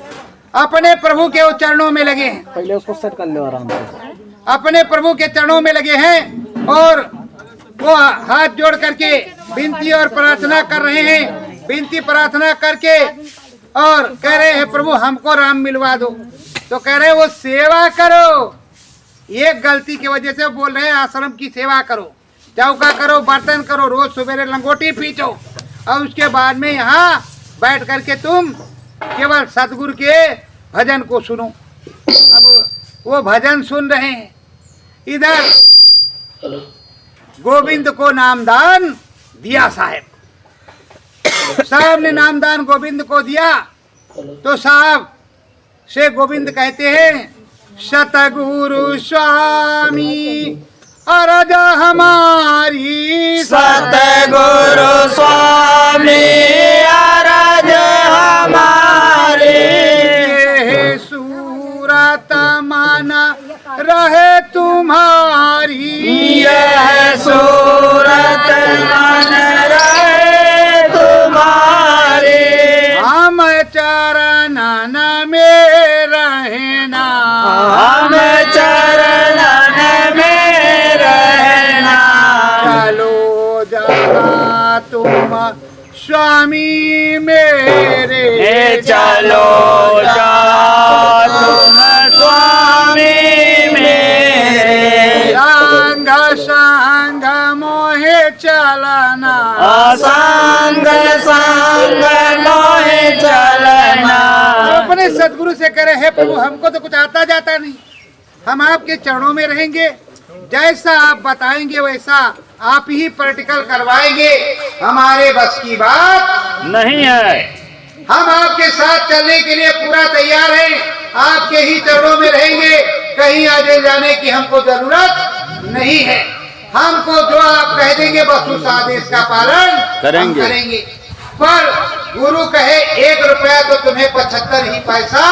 Speaker 1: अपने प्रभु के चरणों में लगे हैं,
Speaker 5: पहले उसको सेट कर लो आराम से।
Speaker 1: अपने प्रभु के चरणों में लगे हैं और वो हाथ जोड़ करके विनती और प्रार्थना कर रहे हैं, विनती प्रार्थना करके और कह रहे हैं प्रभु हमको राम मिलवा दो। तो कह रहे हैं वो सेवा करो, एक गलती की वजह से बोल रहे हैं आश्रम की सेवा करो, चौका करो, बर्तन करो, रोज सवेरे लंगोटी पीछो और उसके बाद में यहाँ बैठ करके तुम केवल सतगुरु के भजन को सुनो। अब वो भजन सुन रहे हैं, इधर गोविंद को नामदान दिया साहब ने नामदान गोविंद को दिया। तो साहब से गोविंद कहते हैं सतगुरु स्वामी अरज हमारी,
Speaker 3: सतगुरु स्वामी अरज हमारी,
Speaker 1: ये सूरत मन रहे तुम्हारी,
Speaker 3: यह सूरत मन रहे तुम्हारी,
Speaker 1: हम चरणन में रहना,
Speaker 3: हम चरणन में रहना,
Speaker 1: चलो जहाँ तुम स्वामी मेरे,
Speaker 3: चलो जाओ तुम स्वामी मेरे,
Speaker 1: संग संग मोहे चलना,
Speaker 3: संग संग मोहे चलना।
Speaker 1: अपने सदगुरु से करे है प्रभु हमको तो कुछ आता जाता नहीं, हम आपके चरणों में रहेंगे, जैसा आप बताएंगे वैसा आप ही प्रैक्टिकल करवाएंगे, हमारे बस की बात
Speaker 3: नहीं है।
Speaker 1: हम आपके साथ चलने के लिए पूरा तैयार हैं, आपके ही चरणों में रहेंगे, कहीं आगे जाने की हमको जरूरत नहीं है। हमको जो आप कह देंगे बस उस आदेश का पालन करेंगे। पर गुरु कहे 1 रुपया तो तुम्हें 75 ही पैसा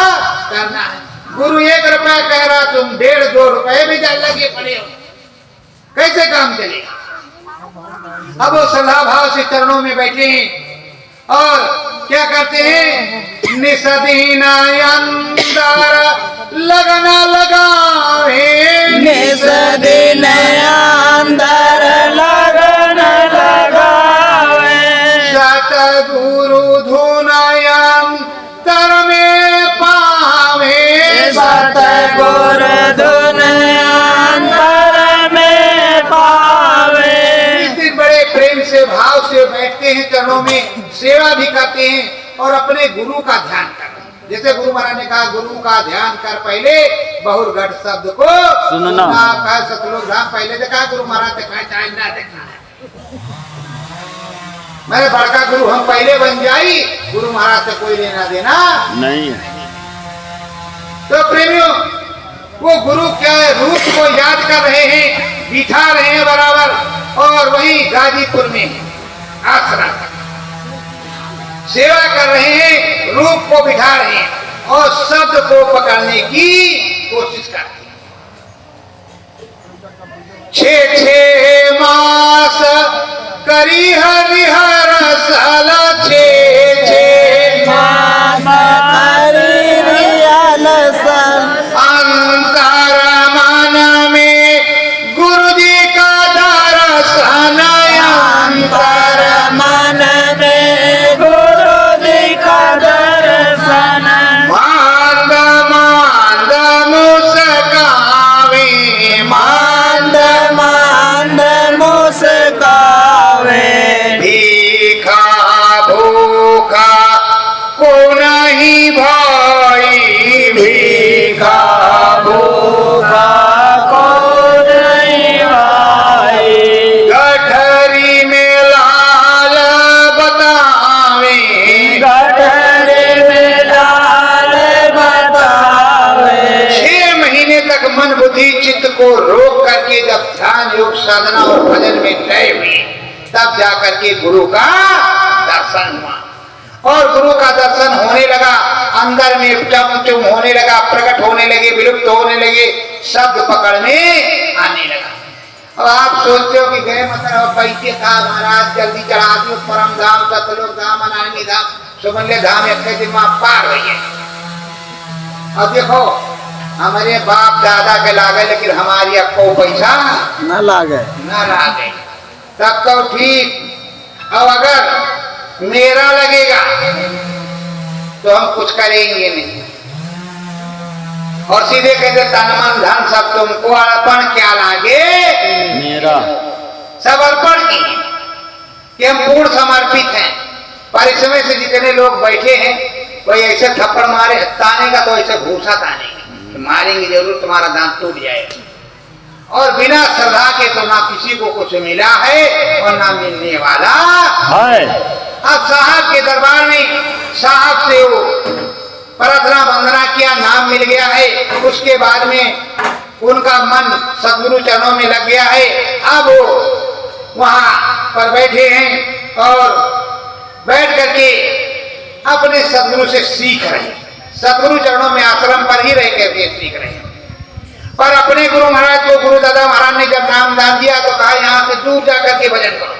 Speaker 1: करना है, गुरु 1 रुपया कह रहा तुम 1.5-2 रुपए भी लगे पड़े हो, कैसे काम चलेगा। अब वो सलाह भाव से चरणों में बैठे हैं और क्या करते हैं, निसदीन अंदर लगना लगावे,
Speaker 3: निसदीन अंदर लगन लगावे,
Speaker 1: सतगुरु धुन अंतर में पावे,
Speaker 3: सतगुरु धुन अंतर में पावे।
Speaker 1: इस दिन बड़े प्रेम से भाव से बैठते हैं, चरणों में सेवा भी करते हैं और अपने गुरु का ध्यान करते हैं। जैसे गुरु महाराज ने कहा गुरु का ध्यान कर पहले बहुरगढ़ शब्द को
Speaker 3: सुनना।
Speaker 1: कहा सतलोक धाम पहले देखा, गुरु महाराज देखा चाहे ना देखा है, मेरे बड़का गुरु हम पहले बन जाई, गुरु महाराज से कोई लेना देना
Speaker 3: नहीं है।
Speaker 1: तो प्रेमियों वो गुरु के रूप को याद कर रहे हैं, बिठा रहे हैं बराबर, और वही गाजीपुर में आसरा सेवा कर रहे हैं, रूप को बिठा रहे हैं और शब्द को पकड़ने की कोशिश करते हैं। 6 मास करी हरिहर साला छे अंतर मन में गुरु जी का दर्शन अंतर
Speaker 3: मन में गुरु जी का दर्शन
Speaker 1: मांद मांद मुस्कावे
Speaker 3: मांद मांद मुस्कावे
Speaker 1: भीखा भूखा को नहीं भाई भीखा
Speaker 3: भूखा को नहीं भाई
Speaker 1: गठरी में लाल बतावे
Speaker 3: गठरी में लाल बतावे
Speaker 1: 6 महीने तक मन बुद्धि चित्त को रोक करके जब ध्यान योग साधना और भजन में लय हुए तब जाकर के गुरु का दर्शन हुआ और गुरु का दर्शन होने लगा अंदर में चम चुम होने लगा प्रकट होने लगे विलुप्त होने लगे शब्द पकड़ में आने लगा। अब आप सोचते हो कि गए मतलब पैसे था महाराज जल्दी चढ़ा दियो परम धाम सतलोक धाम अनानी धाम सुमल्य धाम एक दिन में आप पार हुई है। अब देखो हमारे बाप दादा के लागे लेकिन हमारी अब को पैसा
Speaker 5: ना लागे
Speaker 1: न लागे तब तो ठीक। अब अगर मेरा लगेगा तो हम कुछ करेंगे नहीं और सीधे कहते तन मन धन सब तुमको अर्पण क्या लागे
Speaker 3: मेरा
Speaker 1: सब अर्पण की कि हम पूर्ण समर्पित हैं। पर इस समय से जितने लोग बैठे हैं वही ऐसे थप्पड़ मारे ताने का तो ऐसे घूसा तानेंगे मारेंगे जरूर तुम्हारा दांत टूट जाएगा और बिना श्रद्धा के तो ना किसी को कुछ मिला है और ना मिलने वाला
Speaker 3: है।
Speaker 1: अब साहब के दरबार में साहब से वो प्रार्थना वंदना किया नाम मिल गया है उसके बाद में उनका मन सदगुरु चरणों में लग गया है। अब वो वहां पर बैठे हैं और बैठ करके अपने सदगुरु से सीख रहे हैं। सदगुरु चरणों में आश्रम पर ही रह करके सीख रहे हैं। पर अपने गुरु महाराज को गुरु दादा महाराज ने जब नाम दान दिया तो कहा यहाँ से दूर जाकर के भजन करो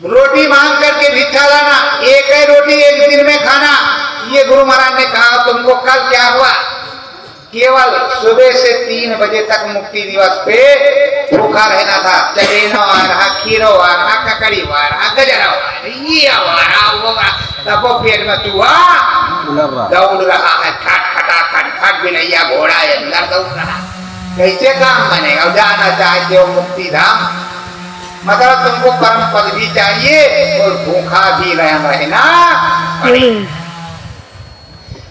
Speaker 1: रोटी मांग करके भिक्षा लाना एक है रोटी एक दिन में खाना। ये गुरु महाराज ने कहा तुमको कल क्या हुआ केवल सुबह से 3 बजे तक मुक्ति दिवस पे भूखा रहना था। चलेनो आ रहा खीरो आ रहा ककड़ी आ रहा गजरा आ रहा ये आ रहा वो तब पेट में चूहा दौड़ रहा है खट खटा खट खट बिनैया घोड़ा अंदर दौड़ रहा कैसे काम बनेगा जाना चाहते हो मुक्ति धाम मतलब तुमको परम पद भी चाहिए और भूखा भी रहना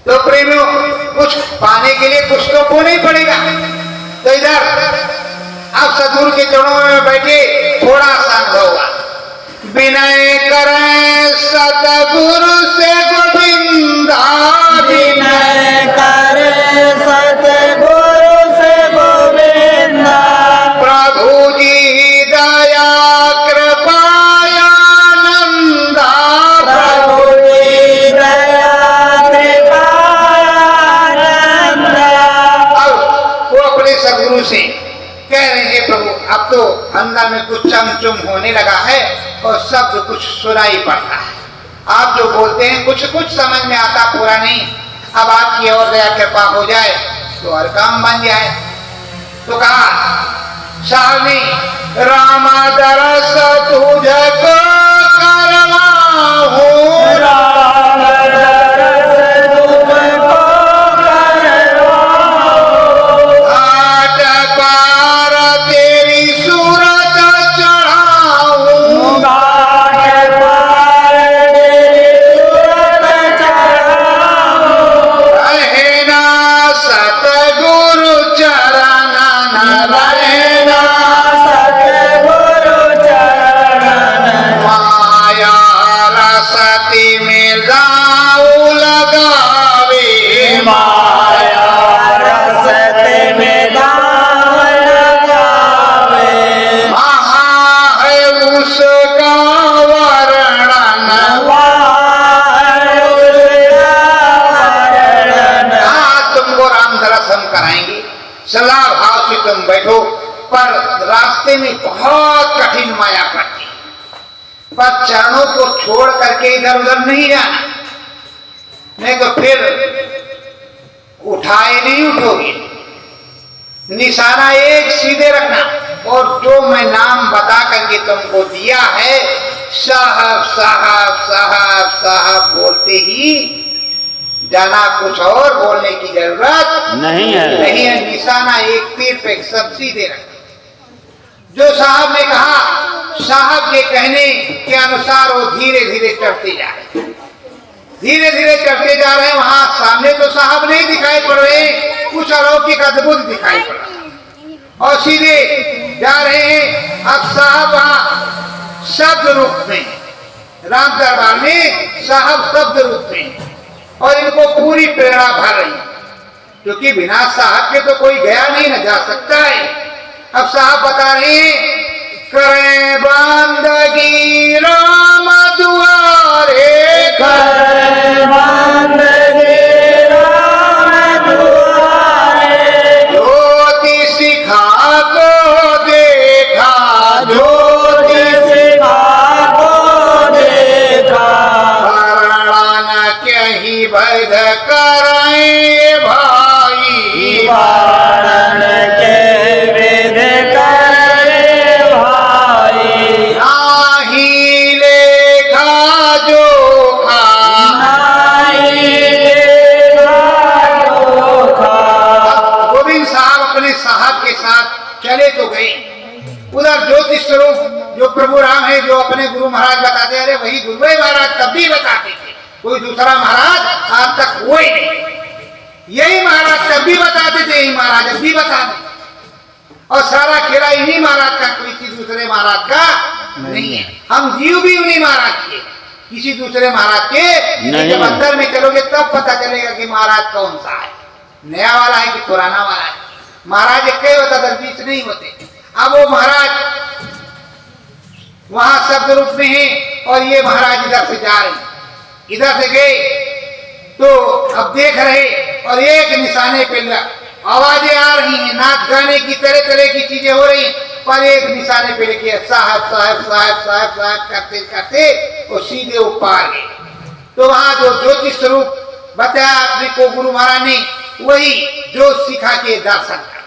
Speaker 1: तो प्रेमियों कुछ पाने के लिए कुछ तो खोना ही पड़ेगा। तो इधर आप सदगुरु के चरणों में बैठे थोड़ा सा अनुभव हुआ विनय करें सतगुरु से गोविंदा
Speaker 3: विनय करे सतगुरु से गोविंदा
Speaker 1: प्रभु जी दया कृपायानंदा
Speaker 3: प्रभु जी दया कृपानंदा।
Speaker 1: अब वो अपने सदगुरु से कह रहे हैं प्रभु अब तो अंदर में कुछ चमचुम होने लगा है और शब्द कुछ सुनाई पड़ता है। आप जो बोलते हैं कुछ कुछ समझ में आता पूरा नहीं। अब आपकी और दया कृपा हो जाए तो हर काम बन जाए। तो कहा स्वामी राम दरस तुझको करवाऊं
Speaker 3: राम दरस तुमको करवाऊं
Speaker 1: घाट पार तेरी सूरत चढ़ाऊं
Speaker 3: घाट पार तेरी सूरत चढ़ाऊं
Speaker 1: रहना सतगुरु चरण
Speaker 3: रहना सतगुरु चरण
Speaker 1: माया रसती में दाऊ लगावे
Speaker 3: माया रसते में दाव लगावे
Speaker 1: महा है उसका वर्णन हाँ तुमको राम दर्शन कराएंगे सलाह भाव से तुम बैठो पर रास्ते में बहुत कठिन माया पड़ती पर चरणों को छोड़ करके इधर उधर नहीं जाना, नहीं तो फिर उठाए नहीं उठोगे। निशाना एक सीधे रखना, और जो मैं नाम बता करके तुमको दिया है, साहब साहब साहब साहब बोलते ही जाना, कुछ और बोलने की जरूरत नहीं है। निशाना एक तीर पे सब सीधे रखना। जो साहब ने कहा, साहब के कहने के अनुसार वो धीरे धीरे चढ़ते जा रहे, धीरे धीरे चढ़ते जा रहे हैं। वहां सामने तो साहब नहीं दिखाई पड़ रहे, कुछ अलौकिक अद्भुत दिखाई पड़ रहा, और सीधे जा रहे हैं। अब साहब वहां शब्द रूप में, राम दरबार में साहब शब्द रूप में, और इनको पूरी प्रेरणा भर रही, क्योंकि बिना साहब के तो कोई गया नहीं न जा सकता है। अब साहब बता रहे हैं, करें बंदगी राम दुआरे,
Speaker 3: करें बंदगी राम दुआरे,
Speaker 1: ज्योति सिखा को देखा,
Speaker 3: ज्योति सिखा को देखा,
Speaker 1: वरदान कहीं वैध करें भाई,
Speaker 3: वारण के वेद करे भाई,
Speaker 1: नाही लेखा जोखा,
Speaker 3: नाई लेखा जोखा।
Speaker 1: गोविंद साहब अपने साहब के साथ चले तो गए। उधर ज्योतिष स्वरूप जो प्रभु राम है, जो अपने गुरु महाराज बताते, अरे वही गुरु महाराज तब भी बताते थे, कोई दूसरा महाराज आज तक हुआ ही नहीं। यही महाराज तब भी बताते थे, यही महाराज अब भी बता दें, और सारा खेला इन्हीं महाराज का, कोई किसी दूसरे महाराज का नहीं है। हम जीव भी उन्हीं महाराज के, किसी दूसरे महाराज के नहीं। जब अंदर में चलोगे तब पता चलेगा कि महाराज कौन सा है, नया वाला है कि पुराना वाला है। महाराज एक ही होता, 10-20 नहीं होते। अब वो महाराज वहां शब्द रूप में है, और ये महाराज इधर से जा रहे, इधर से गए तो अब देख रहे, और एक निशाने पे आवाजें आ रही हैं, नाच गाने की तरह तरह की चीजें हो रही हैं, पर एक निशाने पे लेके साहब साहब साहब साहब साहब करते करते वो सीधे ऊपर गए। तो वहां जो ज्योतिष स्वरूप बताया अपने को गुरु महाराज ने, वही जो सिखा के दर्शन कर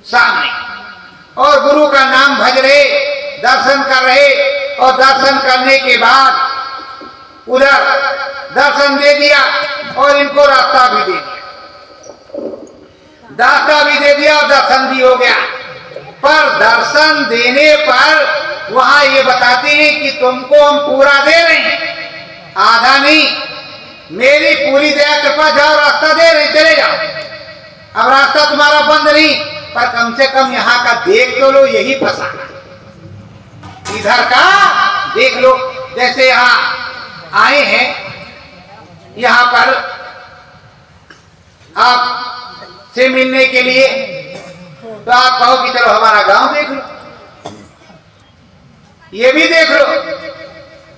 Speaker 1: सामने, और गुरु का नाम भज रहे, दर्शन कर रहे, और दर्शन करने के बाद उधर दर्शन दे दिया, और इनको रास्ता भी दे दिया, रास्ता भी दे दिया और दर्शन भी हो गया। पर दर्शन देने पर वहां ये बताते हैं कि तुमको हम पूरा दे रहे हैं, आधा नहीं, मेरी पूरी दया कृपा, जाओ रास्ता दे रहे, चले जाओ। अब रास्ता तुम्हारा बंद नहीं, पर कम से कम यहाँ का देख तो लो, यही फंसा, इधर का देख लो। जैसे यहाँ आए हैं, यहाँ पर आप से मिलने के लिए, तो आप कहो कि चलो हमारा गांव देख लो, ये भी देख लो,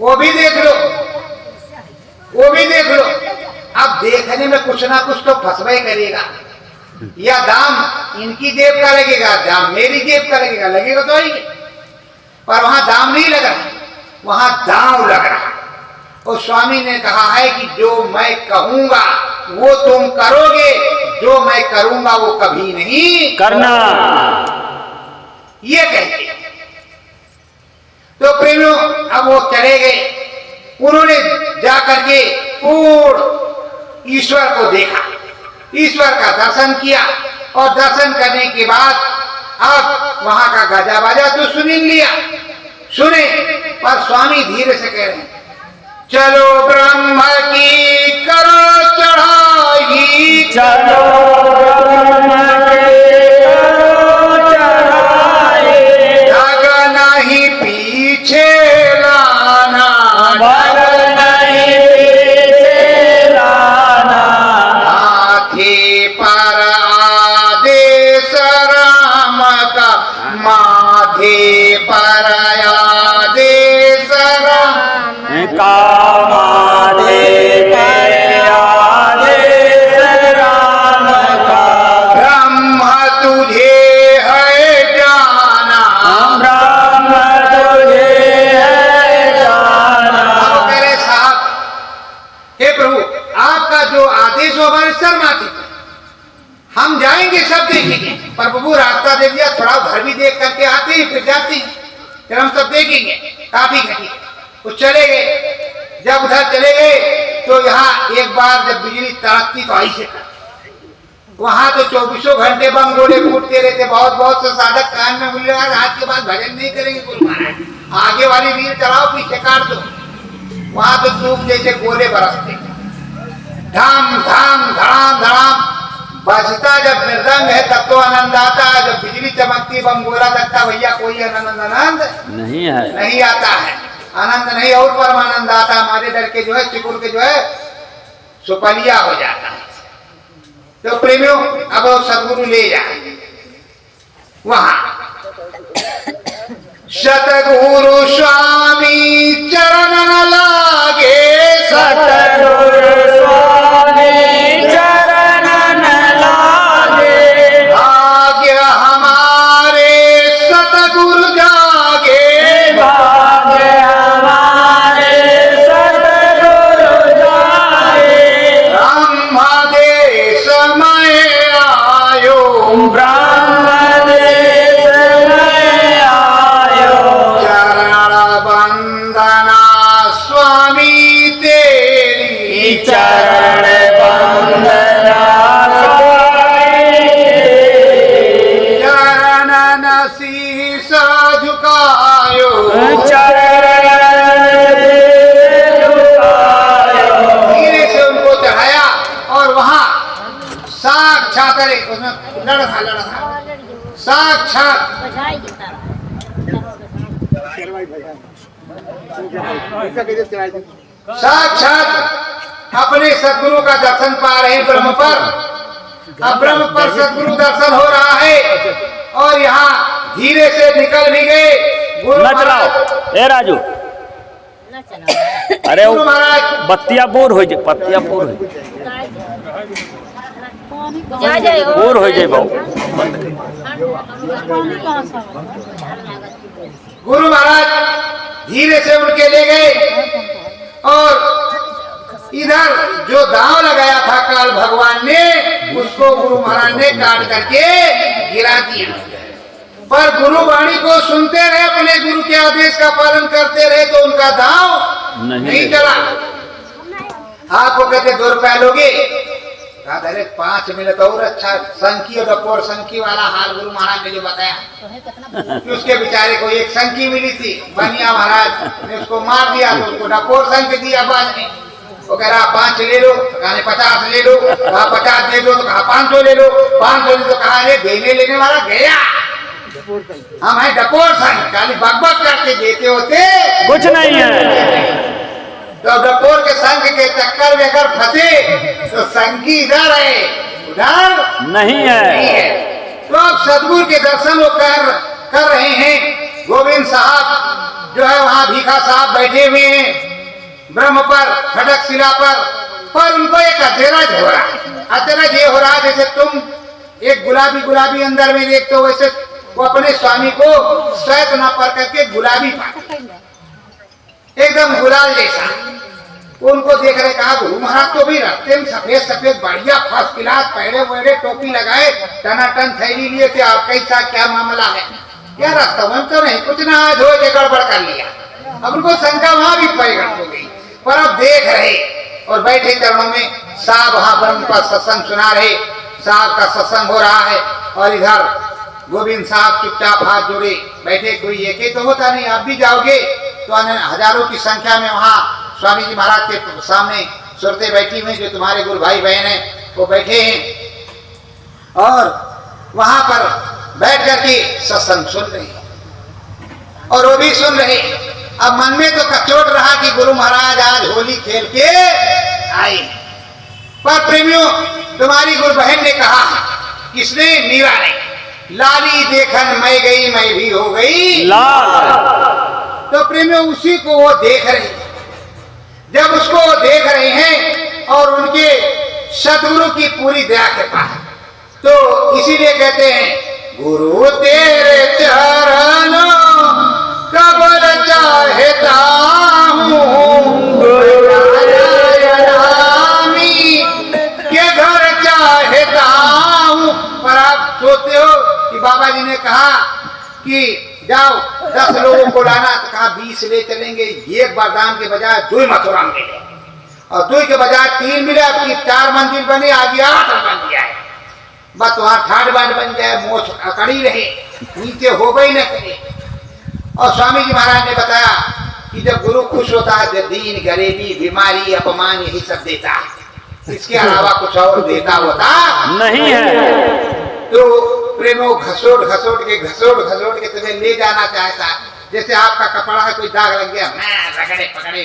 Speaker 1: वो भी देख लो, वो भी देख लो। अब देखने में कुछ ना कुछ तो फंसवा ही करेगा, या दाम इनकी जेब का लगेगा, दाम मेरी जेब का लगेगा, लगेगा तो ही। पर वहां दाम नहीं लग रहा, वहां दांव लग रहा। और स्वामी ने कहा है कि जो मैं कहूंगा वो तुम करोगे, जो मैं करूंगा वो कभी नहीं
Speaker 3: करना।
Speaker 1: ये कहते। तो प्रेमियों, अब वो चले गए, उन्होंने जाकर के पूर्ण ईश्वर को देखा, ईश्वर का दर्शन किया, और दर्शन करने के बाद अब वहां का गाजा बाजा तो सुन लिया, सुने। पर स्वामी धीरे से कह रहे हैं, चलो ब्रह्म की करो चढ़ाई,
Speaker 3: चलो ब्रह्म की करो चढ़ाई,
Speaker 1: जग नहीं पीछे लाना,
Speaker 3: भग नहीं पीछे लाना,
Speaker 1: हाथी पर आदेश राम का, माथे पर आदेश राम
Speaker 3: कामाधे पर आदेश राम
Speaker 1: शोभन शर्माती। हम जाएंगे सब देखेंगे, पर प्रभु रास्ता दे दिया, थोड़ा घर भी देख करके आते हैं फिर जाते हैं, फिर हम सब देखेंगे। काफी घटी वो चले गए। जब उधर चले गए तो यहाँ एक बार जब बिजली तड़कती तो ऐसे वहां तो 24 घंटे बम गोले फूटते रहते। बहुत बहुत से साधक कान में बोले आज के बाद भजन नहीं करेंगे गुरु महाराज, आगे वाली रील चलाओ पीछे काट दो। वहां तो धूप जैसे गोले बरसते, धाम धाम धड़ाम धड़ाम बजता जब मृदंग है तब तो आनंद आता है। जब बिजली चमकती बम गोला लगता भैया कोई आनंद
Speaker 5: नहीं है,
Speaker 1: नहीं आता है। आनंद नहीं और परमानंद आता है। हमारे डर के जो है चिकुड़ के जो है सुपलिया हो जाता है। तो प्रेमियों अब सदगुरु ले जाए वहां। सतगुरु स्वामी चरण न लागे,
Speaker 3: सतगुरु स्वामी चरण न लागे,
Speaker 1: भाग्य हमारे सतगुरु जागे,
Speaker 3: भाग्य हमारे सतगुरु जागे,
Speaker 1: ब्रह्मदेश में आयो,
Speaker 3: ब्रह्मदेश में आयो,
Speaker 1: चरण वंदना स्वामी तेरी,
Speaker 3: चरण वंदना स्वामी,
Speaker 1: चरण शीश झुकायो, धीरे से उनको चढ़ाया और वहां साक्षात उसमें लड़ा था साक्षात साक्षात अपने सदगुरु का दर्शन पा रहे हैं ब्रह्म पर। अब ब्रह्म पर सदगुरु दर्शन हो रहा है और यहाँ धीरे से निकल भी गए गुरु
Speaker 5: न
Speaker 1: महाराज।
Speaker 5: चलाओ ए राजू, अरे
Speaker 1: गुरु महाराज
Speaker 5: बत्तिया बोर हो जाए, पत्तिया बोर हो जाए, बोर हो जाए बहु।
Speaker 1: गुरु महाराज धीरे से उनके ले गए और इधर जो दांव लगाया था काल भगवान ने उसको गुरु महाराज ने काट करके गिरा दिया। पर गुरु वाणी को सुनते रहे, अपने गुरु के आदेश का पालन करते रहे तो उनका दांव नहीं चला। आपको कहते 2 रुपया लोगे, अरे 5 मिले तो और अच्छा। संकी और डपोर संकी वाला हाल गुरु महाराज ने जो बताया कि उसके बेचारे को एक संकी मिली थी, बनिया महाराज ने उसको मार दिया तो उसको डपोर संक दिया बाद में। वो कह रहा 5 ले लो, तो कहा 50 ले लो, कहा 50 दे दो, तो कहा 500 ले लो, 500 ले, तो कहा अरे देने लेने वाला गया, हम है डपोर संक, खाली बकबक करके देते होते
Speaker 5: कुछ नहीं है।
Speaker 1: तो डपोर के संघ के चक्कर में अगर फंसे तो संगी इधर है उधर
Speaker 5: नहीं है।
Speaker 1: तो अब सदगुरु के दर्शन वो कर रहे हैं। गोविंद साहब जो है वहाँ भीखा साहब बैठे हुए हैं ब्रह्म पर, खड़क शिला पर उनको एक अचरज हो रहा है। अचरज ये हो रहा है जैसे तुम एक गुलाबी अंदर में देखते हो, वैसे वो अपने स्वामी को श्वेत न पर करके गुलाबी पाते, एकदम गुलाल जैसा। उनको देख रहे, कहा गुरु महाराज तो भी रखते हैं सफेद सफेद बढ़िया फर्स्ट क्लास पहले वहरे, टोपी लगाए, टनाटन थैली लिए थे। आप कैसा क्या मामला है? क्या रास्ता में तो नहीं, कुछ ना धो के गड़बड़ कर लिया। अब उनको शंका वहां भी प्रकट हो गई, पर अब देख रहे और बैठे चरणों में साहब वहां ब्रह्म का सत्संग सुना रहे। साहब का सत्संग हो रहा है और इधर गोविंद साहब चुपचाप हाथ जोड़े बैठे। कोई एक ही तो होता नहीं, आप भी जाओगे तो हजारों की संख्या में वहाँ स्वामी जी महाराज के सामने सुरतें बैठी हुई, जो तुम्हारे गुरु भाई बहन हैं वो बैठे हैं और वहां पर बैठ करके सत्संग सुन रहे हैं और वो भी सुन रहे। अब मन में तो कचोट रहा कि गुरु महाराज आज होली खेल के आए, पर प्रेमियों तुम्हारी गुरु बहन ने कहा, किसने? मीरा ने, लाली देखन मैं गई मैं भी हो गई
Speaker 5: लाल।
Speaker 1: तो प्रेमियों उसी को वो देख रहे हैं। जब उसको वो देख रहे हैं और उनके सदगुरु की पूरी दया के पास, तो इसीलिए कहते हैं गुरु तेरे चरणों कबल चाहता हूँ, के बाबा जी ने कहा कि जाओ 10 लोगों को लाना, तो कहा 20 ले चलेंगे, एक बारदान के बजाय 2 मथुरा मिले और 2 के बजाय 3 मिले। अब की 4 मंजिल बने, आगे 8 बन गया है। बस वहां ठाट बाट बन जाए, मोछ अकड़ी रहे, नीचे हो गई न करे। और स्वामी जी महाराज ने बताया कि जब गुरु खुश होता है तो दीन गरीबी बीमारी अपमान यही सब देता है, इसके अलावा कुछ और देता होता
Speaker 5: नहीं है।
Speaker 1: तो प्रेमो घसोट घसोट के तुम्हें ले जाना चाहता है। जैसे आपका कपड़ा है, कोई दाग लग गया, मैं रगड़े पकड़े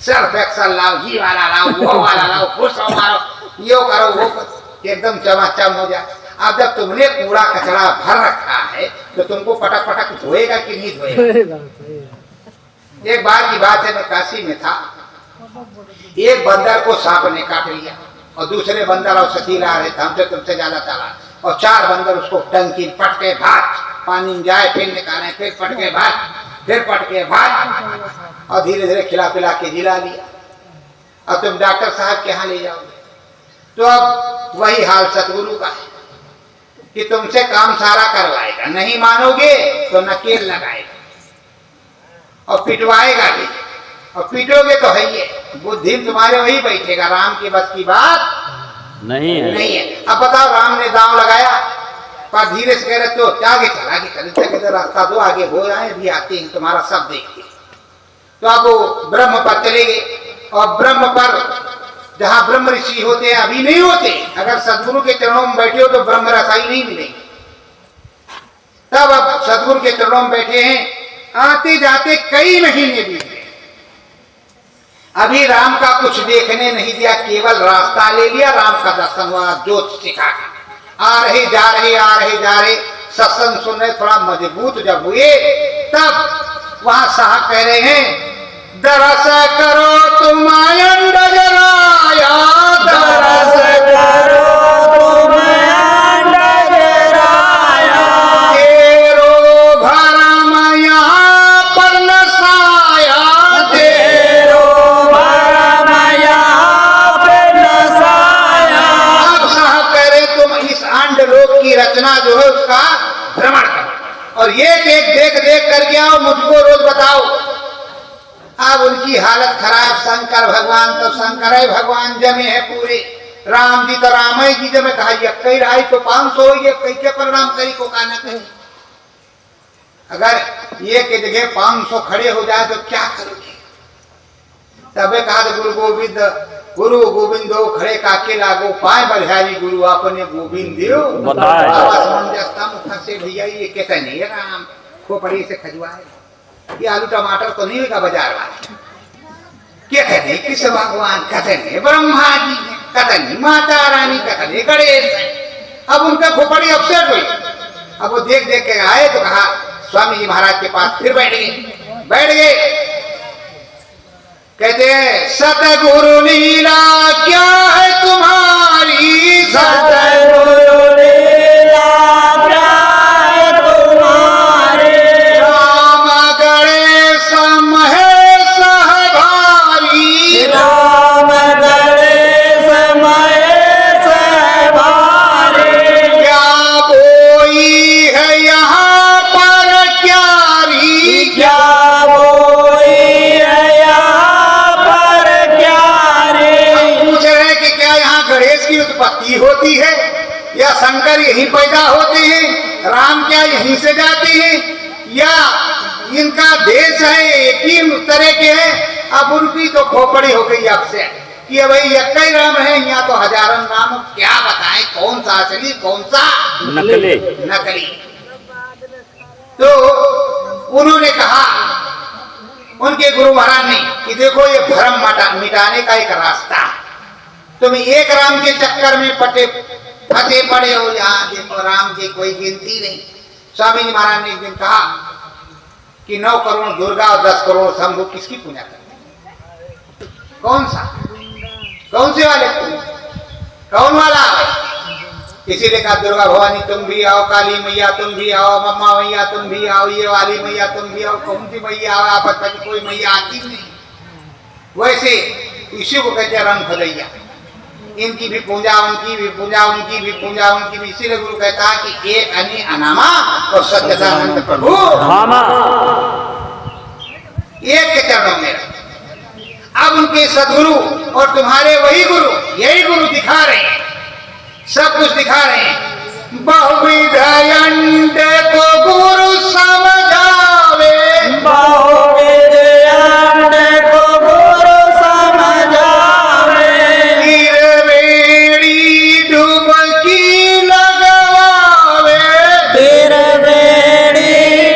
Speaker 1: सर्फ एक्सल लाओ, ये वाला लाओ, वो वाला लाओ, फुसो मारो, यो करो वो करो, एकदम चमाचम हो जाए। अब जब तुमने कूड़ा कचरा भर रखा है तो तुमको पटक पटक धोएगा कि नहीं धोएगा। एक बार की बात है, मैं काशी में था, एक बंदर को सांप ने काट लिया और दूसरे बंदर और सतीला रहे थे, हमसे तुमसे ज्यादा चला, और 4 बंदर उसको टंकी पटके भाग, पानी में जाए फिर निकाले, फिर पटके भाग और धीरे धीरे खिला पिला के जिला लिया। अब तुम डॉक्टर साहब के यहाँ ले जाओगे। तो अब वही हाल सतगुरु का है कि तुमसे काम सारा करवाएगा, नहीं मानोगे तो नकेल लगाएगा और पिटवाएगा भी, और पीटोगे तो है ये बुद्धि तुम्हारे वही बैठेगा। राम की बस की बात
Speaker 5: नहीं है।
Speaker 1: अब बताओ, राम ने दांव लगाया, पर धीरे से कह रहे तो आगे चल, रास्ता दो, आगे हो जाए, अभी आते हैं, तुम्हारा सब देखते। तो अब वो ब्रह्म पर चले गए, और ब्रह्म पर जहाँ ब्रह्म ऋषि होते हैं अभी नहीं होते, अगर सदगुरु के चरणों में बैठे हो तो ब्रह्म रसाई नहीं मिलेगी। तब अब सदगुरु के चरणों में बैठे हैं, आते जाते कई महीने बीत गए, अभी राम का कुछ देखने नहीं दिया, केवल रास्ता ले लिया, राम का दर्शन हुआ, ज्योत सिखा के आ रहे जा रहे सत्संग सुन रहे, थोड़ा मजबूत जब हुए तब वहां साहब कह रहे हैं, दरस करो तुम आयंड जराया, दरस करो तुम आयंड जराया, तेरो भरम यहाँ पर नसाया, तेरो भरम यहाँ पर नसाया। अब साहब कह रहे तुम इस अंड लोक की रचना जो है उसका भ्रमण करो और ये देख करके आओ, मुझको रोज बताओ। अब उनकी हालत खराब, शंकर भगवान तो शंकर है, भगवान जमे है पूरे, राम जी तो राम जी जमे, कहा ये कई रहा तो 500 हो, ये कई के परिणाम कई को कहना कहीं। अगर ये के जगह 500 खड़े हो जाए तो क्या करोगे। तबे कहा गुरु गोविंदो खड़े काके लागो, पाए बलिहारी गुरु अपने गोविंद देव से भैया ये कहते नहीं है राम खोपड़ी से खजवाए, ये आलू टमाटर तो नहीं होगा बाजार वाले, क्या कहते किस भगवान, कहते नहीं ब्रह्मा जी, कहते नहीं माता रानी, कहते नहीं गणेश। अब उनका खोपड़ी अपसेट हुई। अब वो देख के आए तो कहा स्वामी जी महाराज के पास, फिर बैठ गए। कहते हैं सतगुरु लीला क्या है तुम्हारी, सतगुरु लीला क्या है तुम्हारी, राम गणेश महेश भारी, राम गणेश महेश भारी, क्या कोई है यहाँ पर क्यारी, क्या उत्पत्ति होती है या शंकर यहीं पैदा होते हैं, राम क्या यहीं से जाते हैं, या इनका देश है एक ही तरह के हैं। अब उनकी तो खोपड़ी हो गई आपसे कि भाई एक ही राम है, यहाँ तो हजारों नाम, क्या बताएं कौन सा असली कौन सा नकली। तो उन्होंने कहा उनके गुरु महाराज ने कि देखो ये भ्रम मिटाने का एक रास्ता है, तुम एक राम के चक्कर में फंसे पड़े हो, यहाँ देखो राम की कोई गिनती नहीं। स्वामी जी महाराज ने एक दिन कहा कि 9 करोड़ दुर्गा और 10 करोड़ शंभु किसकी पूजा करते, कौन से वाले, कौन वाला। इसीलिए कहा दुर्गा भवानी तुम भी आओ, काली मैया तुम भी आओ, मम्मा मैया तुम भी आओ, ये वाली मैया तुम भी आओ, कौन सी मैया आओ, आपस में कोई मैया आती नहीं। वैसे इसी को कहते हैं रंग भदैया, इनकी भी पूजा, उनकी भी पूजा, उनकी भी पूजा, उनकी भी। इसीलिए गुरु कहता है कि एक अनी अनामा और सच्चिदानंद प्रभु
Speaker 5: धामा।
Speaker 1: एक के चरणों में। अब उनके सदगुरु और तुम्हारे वही गुरु, यही गुरु दिखा रहे हैं, सब कुछ दिखा रहे हैं। बहुविध अंड को गुरु समझावे,
Speaker 3: बहुविध अंड को गुरु समझावे,
Speaker 1: त्रिवेणी डुबकी लगवावे,
Speaker 3: त्रिवेणी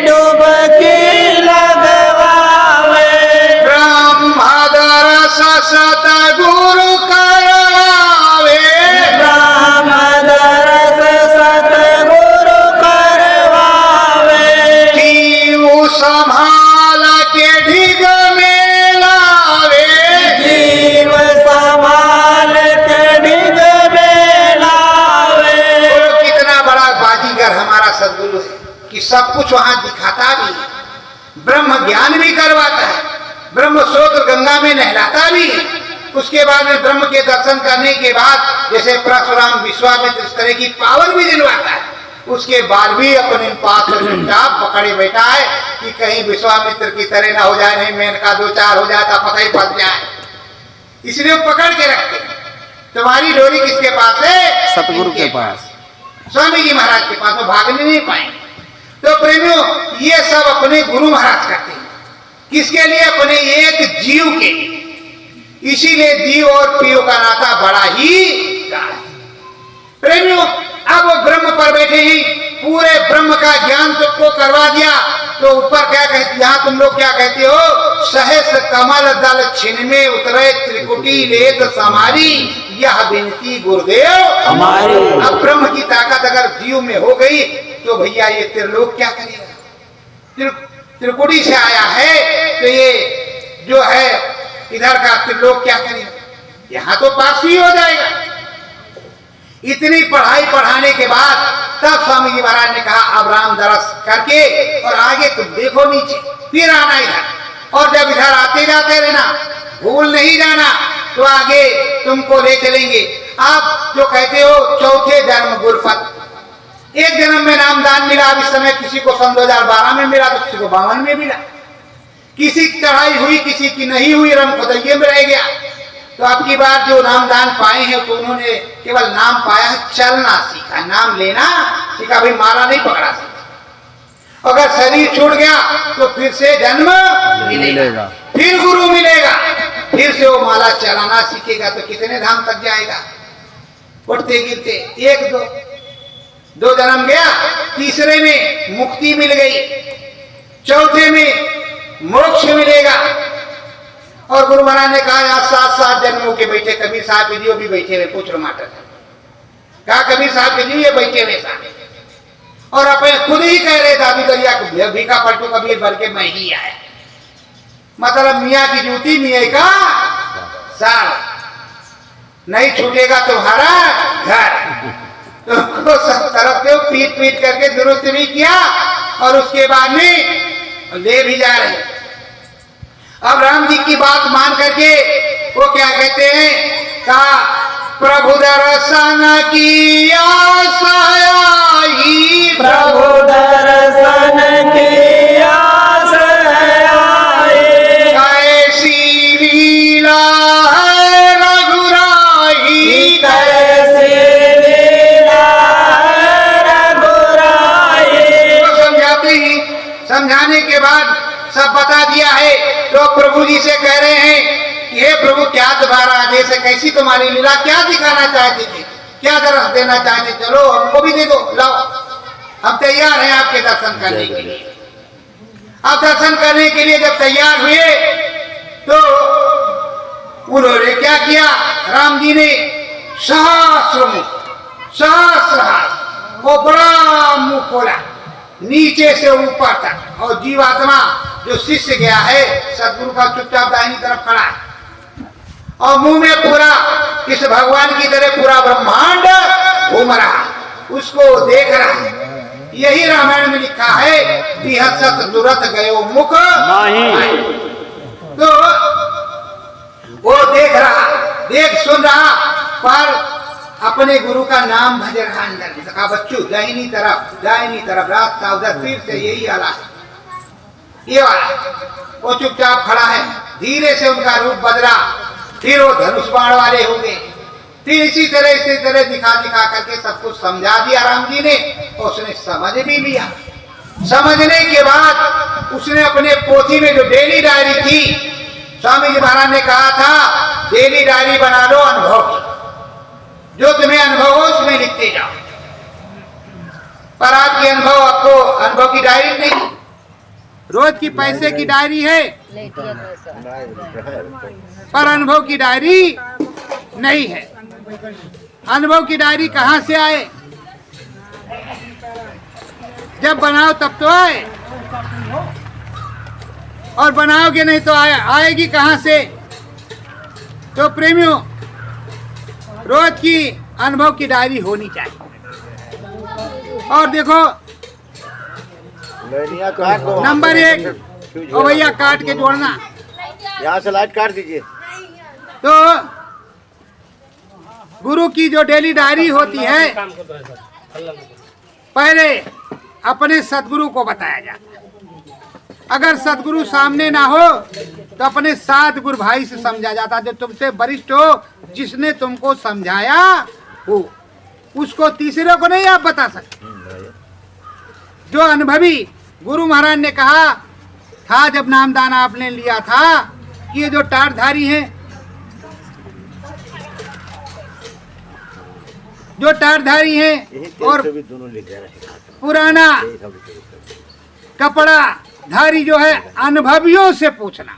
Speaker 3: डुबकी लगवावे,
Speaker 1: ब्रह्मदरस सतगुरु करवावे,
Speaker 3: ब्रह्मदरस सतगुरु करवावे,
Speaker 1: जीव संभाल के ढिग में लावे,
Speaker 3: जीव संभाल के निज में लावे।
Speaker 1: बोलो कितना बड़ा बाजीगर हमारा सदगुरु है कि सब कुछ वहां दिखाता भी है, ब्रह्म ज्ञान भी करवाता है, ब्रह्म स्रोत गंगा में नहलाता भी है। उसके बाद में ब्रह्म के दर्शन करने के बाद जैसे परशुराम विश्वामित्र इस तरह की पावर भी दिलवाता है, उसके बाद भी अपने पास चुपचाप पकड़े बैठा है कि कहीं विश्वामित्र की तरह ना हो जाए, नहीं मेनका दो चार हो जाता पता ही फंस जाए, इसलिए वो पकड़ के रखते हैं। तुम्हारी डोरी किसके पास है?
Speaker 5: सतगुरु के पास।
Speaker 1: स्वामी जी महाराज के पास, वो भागने नहीं पाएंगे। तो प्रेमियों, ये सब अपने गुरु महाराज करते हैं, किसके लिए? अपने एक जीव के। इसीलिए जीव और पीव का नाता बड़ा ही गाढ़ा है। प्रेमियों, अब वो ब्रह्म पर बैठे ही पूरे ब्रह्म का ज्ञान तुमको करवा दिया, तो ऊपर क्या कहते, यहाँ तुम लोग क्या कहते हो? सहस कमल दल छिन में उतरे त्रिकुटी लेत समारी, यह विनती गुरुदेव
Speaker 5: हमारी।
Speaker 1: अब ब्रह्म की ताकत अगर जीव में हो गई तो भैया ये त्रिलोक क्या करेगा? त्रिकुटी से आया है तो ये जो है इधर का त्रिलोक क्या करेगा? यहाँ तो पास ही हो जाएगा। इतनी पढ़ाई पढ़ाने के बाद तब स्वामी जी महाराज ने कहा अब राम दरस करके और आगे तुम देखो नीचे, फिर आना इधर, और जब इधर आते जाते रहना, भूल नहीं जाना, तो आगे तुमको ले चलेंगे। आप जो कहते हो चौथे जन्म गुरफत, एक जन्म में नामदान मिला, अब इस समय किसी को सन 2012 में मिला, तो किसी को 52 में मिला, किसी की चढ़ाई हुई, किसी की नहीं हुई, रम खुदैये में रह गया। तो अब की बार जो नामदान पाए हैं तो उन्होंने केवल नाम पाया है, चलना सीखा, नाम लेना सीखा, भाई माला नहीं पकड़ा सीखा। अगर शरीर छूट गया तो फिर से जन्म मिलेगा, फिर गुरु मिलेगा, फिर से वो माला चलाना सीखेगा, तो कितने धाम तक जाएगा? उठते गिरते एक दो जन्म गया, तीसरे में मुक्ति मिल गई, चौथे में मोक्ष मिलेगा। और गुरु महाराज ने कहा आज 7 जन्मों के बैठे कबीर साहब के जीव भी बैठे हुए, पूछ टमाटर कहा कबीर साहब के जीव ये बैठे हुए सामने, और अपने खुद ही कह रहे दादू दरिया को भीखा पलटू कबीर भर के मैं ही आया। मतलब मियाँ की जूती मियाँ का साल, नहीं छूटेगा तुम्हारा घर। तुमको सब तरफ से पीट पीट करके दुरुस्त भी किया और उसके बाद में ले भी जा रहे। अब राम जी की बात मान करके वो क्या कहते हैं, कहा प्रभु दर्शन की आस आई,
Speaker 3: प्रभु दर्शन की आस आई,
Speaker 1: कैसी लीला है रघुराई,
Speaker 3: कैसी लीला है रघुराई।
Speaker 1: तो समझाते ही समझाने के बाद सब बता दिया है। तो प्रभु जी से कह रहे हैं कि हे प्रभु क्या तुम्हारा आदेश है, कैसी तुम्हारी लीला, क्या दिखाना चाहते थे, क्या दर्श देना चाहते, चलो हमको भी दे दो, लाओ, हम तैयार हैं आपके दर्शन करने के लिए। अब दर्शन करने के लिए जब तैयार हुए तो उन्होंने क्या किया, राम जी ने सहस्र हाथ, वो बड़ा मुंह खोला नीचे से ऊपर तक, और जीवात्मा जो शिष्य गया है सदगुरु का चुपचाप दाहिनी तरफ खड़ा है, और मुंह में पूरा इस भगवान की तरह पूरा ब्रह्मांड घूम रहा, उसको देख रहा है। यही रामायण में लिखा है बिहसत तुरत गयो मुख
Speaker 5: नहीं।
Speaker 1: तो वो देख रहा, देख सुन रहा, पर अपने गुरु का नाम भज रहा अंदर में। कहा बच्चू दाहिनी तरफ रात का उधर फिर से यही आला, ये वाला। वो चुपचाप खड़ा है, धीरे से उनका रूप बदला, फिर वो धनुष बाण वाले हो गए। फिर इसी तरह दिखा करके सब कुछ समझा दिया राम जी ने, और उसने समझ भी लिया। समझने के बाद उसने अपने पोथी में जो डेली डायरी थी, स्वामी जी महाराज ने कहा था डेली डायरी बना लो अनुभव की, जो तुम्हें अनुभव हो उसमें लिखते जाओ। पर आपके अनुभव की डायरी नहीं, रोज की पैसे की डायरी है, पर अनुभव की डायरी नहीं है। अनुभव की डायरी कहाँ से आए? जब बनाओ तब तो आए, और बनाओगे नहीं तो आएगी कहाँ से? तो प्रेमियों, रोज की अनुभव की डायरी होनी चाहिए। और देखो नंबर 1, ओ भैया काट के जोड़ना,
Speaker 2: यहाँ से लाइट काट दीजिए।
Speaker 1: तो गुरु की जो डेली डायरी होती है, पहले अपने सदगुरु को बताया जाता है। अगर सदगुरु सामने ना हो तो अपने साथ गुरु भाई से समझा जाता, जो तुमसे वरिष्ठ हो, जिसने तुमको समझाया हो, उसको तीसरे को नहीं आप बता सकते। जो अनुभवी गुरु महाराज ने कहा था जब नामदान आपने लिया था कि ये जो टाटधारी हैं, जो टाटधारी हैं और पुराना कपड़ा धारी जो है, अनुभवियों से पूछना।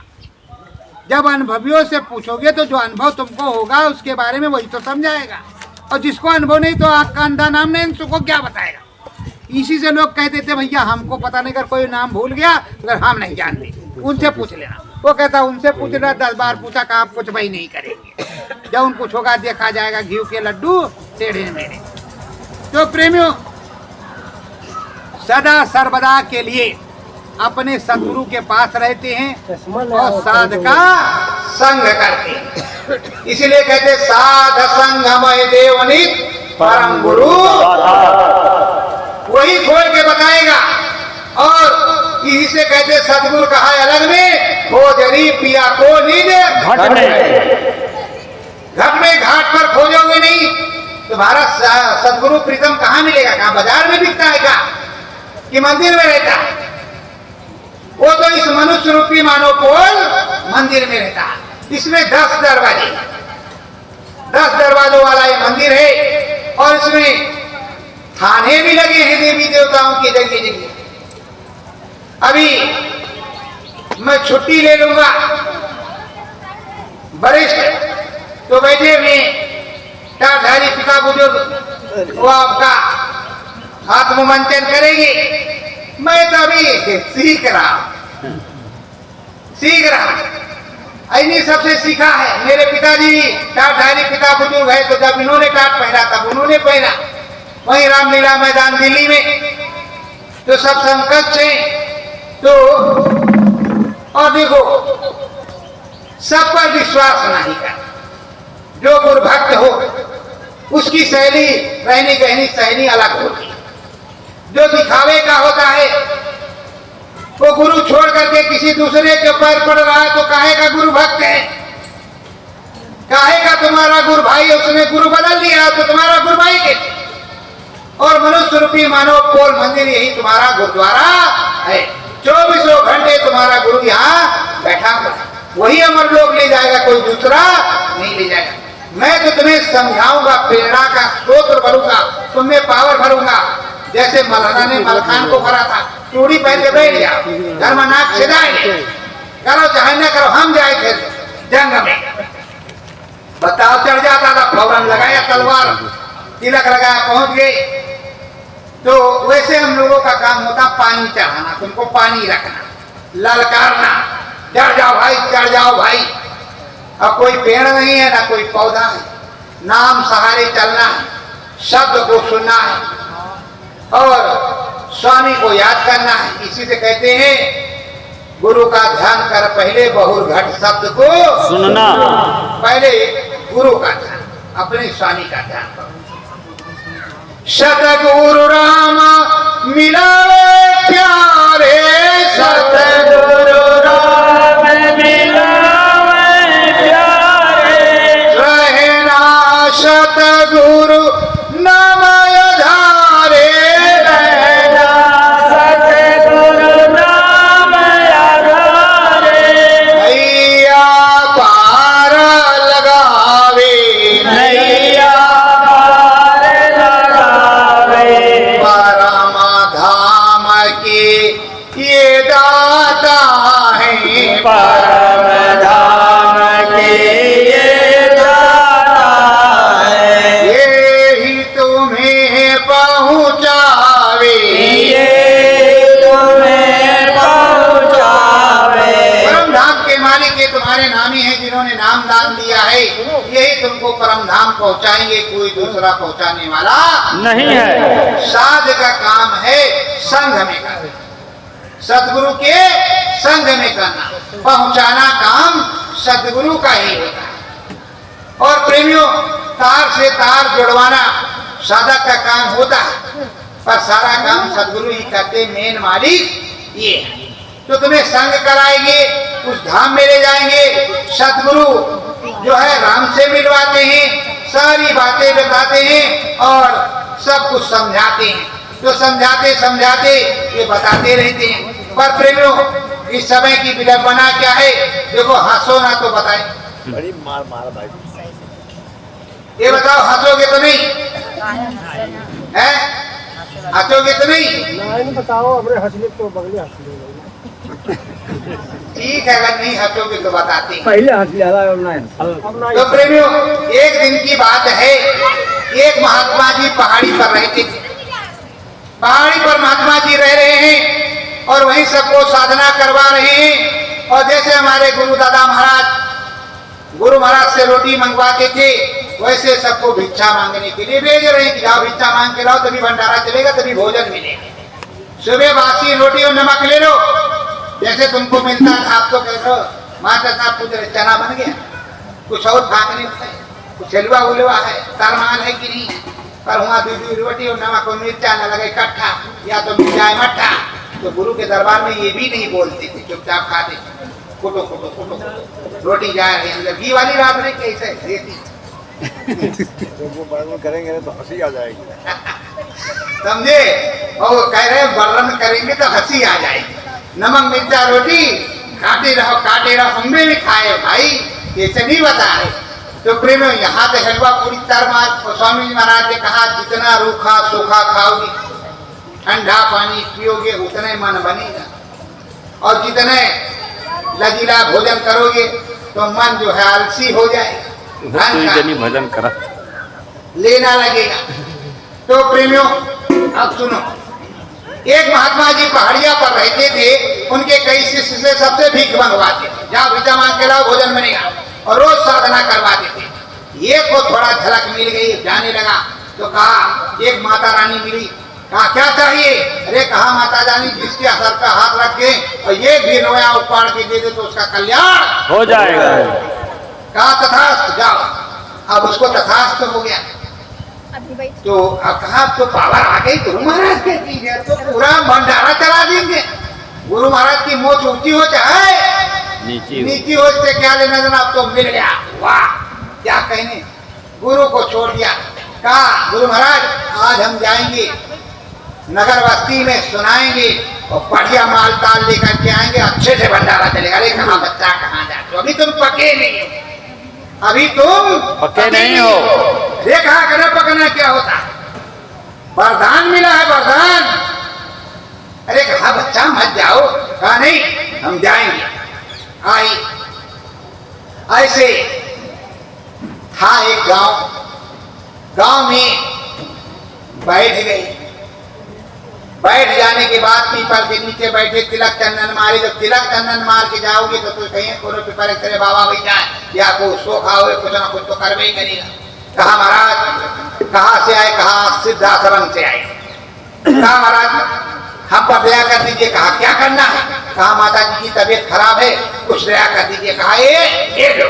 Speaker 1: जब अनुभवियों से पूछोगे तो जो अनुभव तुमको होगा उसके बारे में वही तो समझाएगा, और जिसको अनुभव नहीं तो आपका अंधा नाम नहीं, उसको क्या बताएगा। इसी से लोग कहते थे भैया हमको पता नहीं, अगर कोई नाम भूल गया अगर हम नहीं जानते उनसे पूछ लेना। वो कहता उनसे पूछ रहा, 10 बार पूछा कहा आप कुछ भाई नहीं करेंगे, जब उनको होगा देखा जाएगा घी के लड्डू टेढ़े मेढ़े। तो प्रेमियों, सदा सर्वदा के लिए अपने सदगुरु के पास रहते हैं और साध का संग करते हैं। इसलिए कहते साध संगमय देवनित परम गुरु, वही खोल के बताएगा। और इसी से कहते सदगुरु कहा अलग में, खोजरी पिया को निज घट में घाट पर खोजोगे नहीं तुम्हारा सदगुरु प्रीतम कहाँ मिलेगा? कहाँ बाजार में बिकता है क्या कि मंदिर में रहता है? वो तो इस मनुष्य रूपी मानव पोल मंदिर में रहता है। इसमें 10 दरवाजे, 10 दरवाजों वाला ये मंदिर है, और इसमें थाने भी लगे हैं देवी देवताओं की जगह जगह। अभी मैं छुट्टी ले लूंगा, वरिष्ठ तो बैठे हुए टाटधारी पिता बुजुर्ग, वो आपका आत्ममंथन करेंगे। मैं तो अभी सीख रहा इन्हीं सबसे सीखा है। मेरे पिताजी टाटधारी पिता बुजुर्ग है, तो जब इन्होंने टाट पहना तब उन्होंने पहना, वहीं रामलीला मैदान दिल्ली में। तो सब संकट से तो, और देखो सब पर विश्वास नहीं कर। जो गुरु भक्त हो उसकी शैली रहनी कहनी शैली अलग होती है। जो दिखावे का होता है वो गुरु छोड़ करके किसी दूसरे के पैर पड़ रहा है तो काहे का गुरु भक्त है? काहे का तुम्हारा गुरु भाई, उसने गुरु बदल दिया तो तुम्हारा गुरु भाई के। और मनुष्य रूपी मानव पोल मंदिर यही तुम्हारा गुरुद्वारा है। 24 घंटे तुम्हारा गुरु यहाँ बैठा हुआ है, वही अमर लोग ले जाएगा, कोई दूसरा नहीं ले जाएगा। मैं तो तुम्हें समझाऊंगा, प्रेरणा का स्रोत भरूंगा, तुम्हें पावर भरूंगा। जैसे मौलाना ने मलखान को भरा था, चूड़ी पहन के बैठ गया, घर में नाक छिदाए, करो चाहे ना करो, हम जाए थे जंग में, बताओ चढ़ जाता था, फौरन लगाया तलवार, तिलक लगाया, पहुंच गए। तो वैसे हम लोगों का काम होता पानी चढ़ाना, तुमको पानी रखना, ललकारना, चढ़ जाओ भाई, चढ़ जाओ भाई। अब कोई पेड़ नहीं है ना कोई पौधा है, नाम सहारे चलना है, शब्द को सुनना है और स्वामी को याद करना है। इसी से कहते हैं गुरु का ध्यान कर पहले बहुर घट शब्द को
Speaker 5: सुनना।
Speaker 1: पहले गुरु का ध्यान, अपने स्वामी का ध्यान करो। सतगुरु राम मिलावे प्यारे,
Speaker 3: सतगुरु राम मिलावे प्यारे,
Speaker 1: रहना सतगुरु नाम आधारे,
Speaker 3: रहना सतगुरु नाम आधारे,
Speaker 1: नैया पार लगावे,
Speaker 3: नैया पार लगावे,
Speaker 1: परम धाम के ये दाता है,
Speaker 3: परम धाम के ये दाता है,
Speaker 1: ये ही तुम्हें पहुँचावे,
Speaker 3: ये तुम्हें पहुँचावे,
Speaker 1: परम धाम के मालिक ये तुम्हारे नामी हैं, जिन्होंने नाम दान दिया है, यही तुमको परम धाम पहुँचाएंगे, कोई दूसरा पहुँचाने वाला
Speaker 5: नहीं है।
Speaker 1: साध का काम है संघ में करना, सदगुरु के संघ में करना, पहुंचाना काम सदगुरु का ही होता है। और प्रेमियों, तार से तार जुड़वाना साधक का काम होता है, पर सारा काम सदगुरु ही करते, मेन मालिक ये है। तो तुम्हें संग कराएंगे, उस धाम में ले जाएंगे, सदगुरु जो है राम से मिलवाते हैं, सारी बातें बताते हैं और सब कुछ समझाते हैं। तो समझाते समझाते ये बताते रहते हैं। पर प्रेमियों, इस समय की विडंबना क्या है? देखो, हंसो ना तो बताए,
Speaker 2: बड़ी मार मार भाई।
Speaker 1: ये बताओ, हंसोगे तो नहीं है? हंसोगे तो नहीं?
Speaker 2: बताओ अपने हंसने तो बगले हंस
Speaker 1: ठीक है, अगर नहीं हंसोगे तो बताते हैं।
Speaker 2: पहले हंस लिया
Speaker 1: तो प्रेमियों, एक दिन की बात है, एक महात्मा जी पहाड़ी पर रहते थे। पहाड़ी पर महात्मा जी रह रहे हैं और वहीं सबको साधना करवा रहे हैं। और जैसे हमारे गुरु दादा महाराज गुरु महाराज से रोटी मंगवाते थे, वैसे सबको भिक्षा मांगने के लिए भेज रहे हैं कि जाओ भिक्षा मांग के लाओ, तभी भंडारा चलेगा, तभी भोजन मिलेगा। सुबह बासी रोटी और नमक ले लो, जैसे तुमको मिलता था। आप तो कह रहे हो माता साहब पूछ रहे चना बन गया, कुछ और खाने होता है, कुछ हलवा उलवा है, तरमान है कि नहीं, पर वहाँ दूध रोटी और नमक और मिर्चा न लगे इकट्ठा, या तो मिल जाए मट्ठा। तो गुरु के दरबार में ये भी नहीं बोलते थे, चुपचाप खाते थे। कुटो कुटो कुटो कुटो रोटी जा रही अंदर, घी वाली रात नहीं, कैसे रेती
Speaker 2: वो वर्णन करेंगे तो हंसी आ जाएगी।
Speaker 1: समझे? और कह रहे वर्णन करेंगे तो हंसी आ जाएगी। नमक मिर्चा रोटी काटे रहो हमने भी खाए भाई, ऐसे नहीं बता रहे। तो प्रेम, यहाँ तो हलवा पूरी तरमार। स्वामी जी महाराज ने कहा, जितना रूखा सूखा खाओगे, ठंडा पानी पियोगे, उतने मन बनेगा। और जितने लजीला भोजन करोगे तो मन जो है आलसी हो जाएगा,
Speaker 5: भजन करा
Speaker 1: लेना लगेगा। तो प्रेमियों, अब सुनो, एक महात्मा जी पहाड़िया पर रहते थे, उनके कई शिष्य से सबसे भीख मंगवाते थे, जाओ भिक्षा मांग के लाओ, भोजन बनेगा, और रोज साधना करवाते थे। ये को थोड़ा झलक मिल गई, जाने लगा तो कहा, एक माता रानी मिली, कहा क्या चाहिए? अरे कहा माता रानी, जिसके सर पे हाथ रख के और ये भी नोया उपाड़ के दे दे तो उसका कल्याण
Speaker 5: हो जाएगा।
Speaker 1: कहा तथास्तु, जाओ। अब उसको तथास्तु हो गया। तो अब कहा तो पावर आ गई गुरु महाराज के चीज है, तो पूरा भंडारा चला देंगे। गुरु महाराज की मोच ऊंची हो चाहे नीची हो, इससे क्या लेना देना, अब तो मिल गया। वाह, क्या कहने। गुरु को छोड़ दिया, कहा गुरु महाराज आज हम जाएंगे नगर बस्ती में, सुनाएंगे और बढ़िया माल ताल लेकर के आएंगे, अच्छे से भंडारा चलेगा। अरे कहा बच्चा, कहाँ जाते हो? अभी तुम पके नहीं हो, अभी तुम
Speaker 5: पक्के नहीं हो।
Speaker 1: ये कहा करना पकना क्या होता है? वरदान मिला है, वरदान। अरे कहा बच्चा मत जाओ, कहा नहीं हम जाएंगे। आई ऐसे था एक गांव में बैठ गई। बैठ जाने के बाद पीपल के नीचे बैठे, तिलक चंदन मारे। जब तिलक चंदन मार के जाओगे तो कहीं कोनो पीपल करे बाबा बैठा है, या को सोखा हो, कुछ ना कुछ तो करवे ही करेगा। कहा महाराज कहाँ से आए? कहा सिद्धाश्रम से आए। कहा महाराज हम पर दया कर दीजिए। कहा क्या करना है? कहा माता जी की तबीयत खराब है, कुछ दया कर दीजिए। कहा ये लो।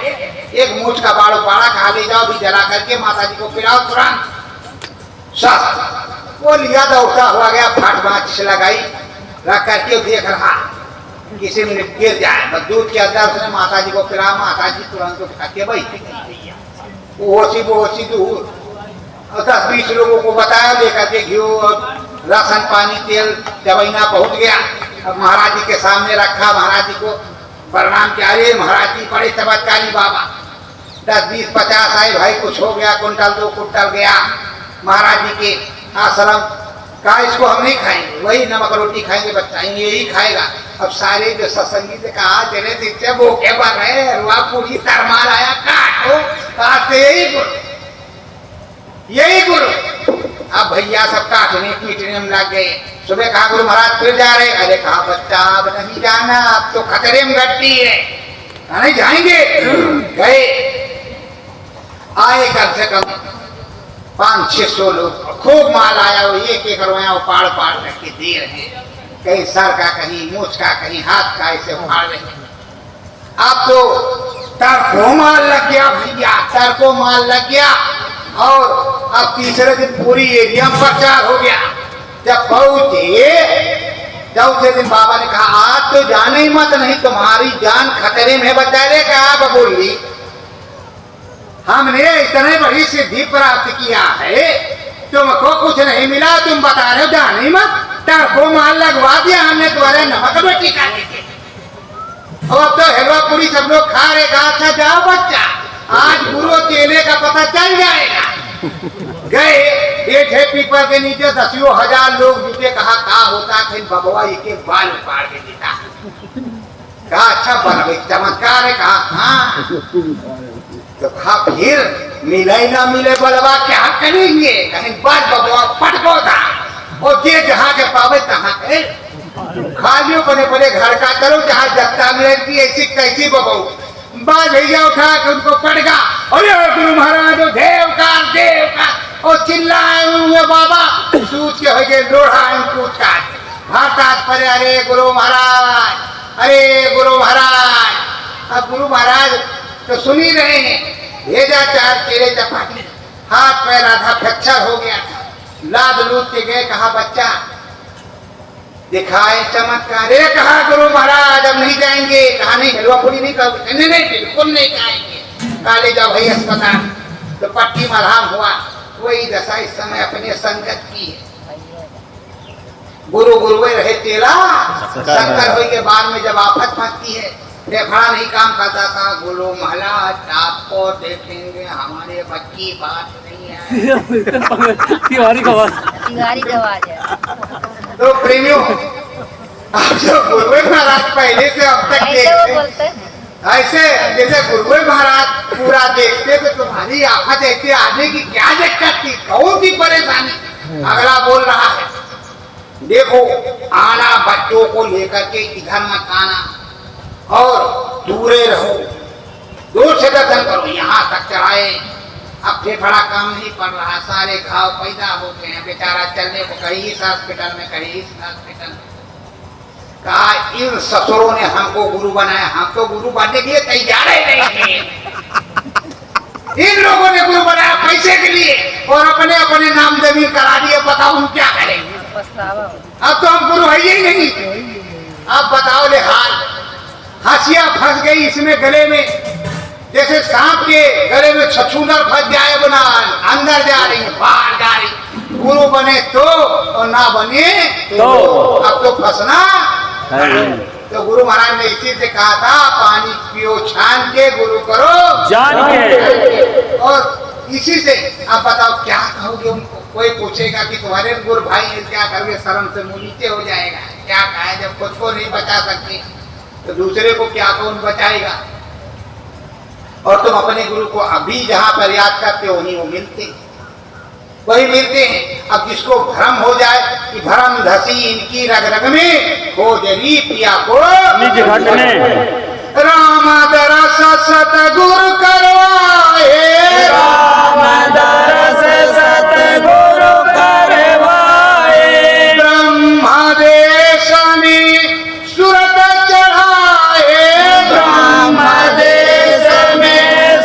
Speaker 1: एक मूछ का बाड़ बाड़ा खा ले जाओ भी जला करके माता जी को पिलाओ तुरंत। सस्त वो लिया दौड़ता हुआ गया, फाट माचिस लगाई, रख करके देख रहा किसी में गिर जाए, बस दूध के अंदर उसने माता जी को पिला। माता जी तुरंत उठ के बैठ गई, वो होशी दूध। 10-20 लोगों को बताया, लेकर के घी और राशन पानी तेल दवाइना पहुंच गया। अब महाराज जी के सामने रखा, महाराज जी को प्रणाम किया। अरे महाराज जी बड़े चमत्कारी बाबा, 10-20-50 आए भाई, कुछ हो गया, कुंटल 2 कुंटल गया महाराज जी के आश्रम का। इसको हम नहीं खाएंगे, वही नमक रोटी खाएंगे, बच्चा यही खाएगा। अब सारे जो सत्संगी से कहा तेरे दीक्षे भूखे बन रहे, रुआ पूरी तरमार आया, काटो काटते यही गुरु। अब भैया सब काटने पीटने में लग गए। सुबह कहा गुरु महाराज फिर जा रहे, अरे कहा बच्चा अब नहीं जाना, अब तो खतरे में घटती है, नहीं जाएंगे। गए, आए कम से कम 500-600 लोग, खूब माल आया, वो एक रोया पाड़ पाड़ करके दे रहे, कहीं सर का, कहीं मूछ का, कहीं हाथ का, ऐसे फाड़ रहे। अब तो तरको माल लग गया भैया, तरको माल लग गया। और अब तीसरे दिन पूरी एरिया में प्रचार हो गया। जब पहुंचे, चौथे दिन बाबा ने कहा आज तो जाने ही मत, नहीं तुम्हारी जान खतरे में। बता रहे कहा बोली हमने इतने बड़ी सिद्धि प्राप्त किया है, तुमको कुछ नहीं मिला, तुम बता रहे हो जाने ही मत। तरको माल लगवा दिया हमने, तुम्हारे नमक रोटी खा ली थी, और अब तो हलवा पूरी सब लोग खा रहे। कहा अच्छा जाओ बच्चा, आज गुरु केले का पता चल जाएगा। गए, बैठे पीपल के नीचे, 10,000 लोग जुटे। कहा होता फिर बबुआ एक बाल उपाड़ के देता। कहा अच्छा बन चमत्कार है। कहा हाँ, तो कहा फिर मिले ना मिले बलवा क्या करेंगे, कहीं बाल बबुआ पटको था, और जे जहाँ के पावे तहाँ के खालियों बने बने घर का करो, जहाँ जत्ता मिलेगी ऐसी कैसी बबू। बाल भैया उठा के उनको पड़गा, अरे गुरु महाराज देवकार देवकार, और चिल्लाए हुए बाबा सूच के हो गए लोढ़ा कूद काट भारतात पर। अरे गुरु महाराज, अरे गुरु महाराज। अब गुरु महाराज तो सुन ही रहे हैं, भेजा 4 केले चपाटी, हाथ पैर आधा फ्रैक्चर हो गया था, लाद लूट के गए। कहा बच्चा दिखाए चमत्कार। कहा गुरु महाराज अब नहीं जाएंगे। कहा नहीं, हलवा पूरी नहीं खाओगे। नहीं बिल्कुल नहीं खाएंगे। काले जाओ भाई अस्पताल, तो पट्टी मरहम हुआ। वही दशा इस समय अपने संगत की है। गुरु गुरुए रहे तेरा शंकर हो के बाद में जब आफत मचती है, फेफड़ा नहीं काम करता था। गुरु महाराज आपको देखेंगे, हमारे बच्ची बात नहीं है।
Speaker 4: तिवारी का आवाज
Speaker 3: है।
Speaker 1: तो प्रेमियों, आप जो गुरुए महाराज पहले से अब तक देखते, ऐसे जैसे गुरुए महाराज पूरा देखते, तो तुम्हारी आफत ऐसे आने की क्या दिक्कत थी, कौन सी परेशानी। अगला बोल रहा है देखो, आना बच्चों को लेकर के इधर मत आना, और दूरे रहो, दूर से दर्शन करो, यहाँ तक चढ़ाए। अब फेफड़ा काम नहीं पड़ रहा, सारे घाव पैदा हो गए हैं, बेचारा चलने को कहीं इस हॉस्पिटल में, कहीं इस हॉस्पिटल में। कहा इन ससुरों ने हमको गुरु बनाया, हम तो गुरु बनने के लिए तैयार ही नहीं थे। इन लोगों ने गुरु बनाया पैसे के लिए, और अपने अपने नाम जमीन करा दिए। बताओ हम क्या करेंगे, अब तो हम गुरु है ही नहीं। अब बताओ ले हाल, हंसिया फंस गई इसमें गले में, जैसे सांप के गले में छछूंदर फंस जाए, बना अंदर जा रही बाहर जा रही। गुरु बने तो और ना बने तो अब तो फंसना। तो गुरु महाराज ने इसी से कहा था पानी पियो छान के, गुरु करो
Speaker 5: जान के।
Speaker 1: और इसी से आप बताओ क्या कहोगे उनको। कोई पूछेगा कि तुम्हारे गुरु भाई है, क्या करोगे, शर्म से मुंह नीचे हो जाएगा। क्या कहा, जब खुद को नहीं बचा सकते तो दूसरे को क्या कौन बचाएगा। और तुम अपने गुरु को अभी जहां पर याद करते हो वही वो वही मिलते हैं। अब जिसको भ्रम हो जाए कि भ्रम धसी इनकी रग रग में, हो जरी पिया को
Speaker 5: निज घट में
Speaker 1: राम दरस सतगुरु करवाए,
Speaker 3: राम दरस सतगुरु करवाए,
Speaker 1: ब्रह्मदेश में सुरत चढ़ाए,
Speaker 3: ब्रह्मदेश में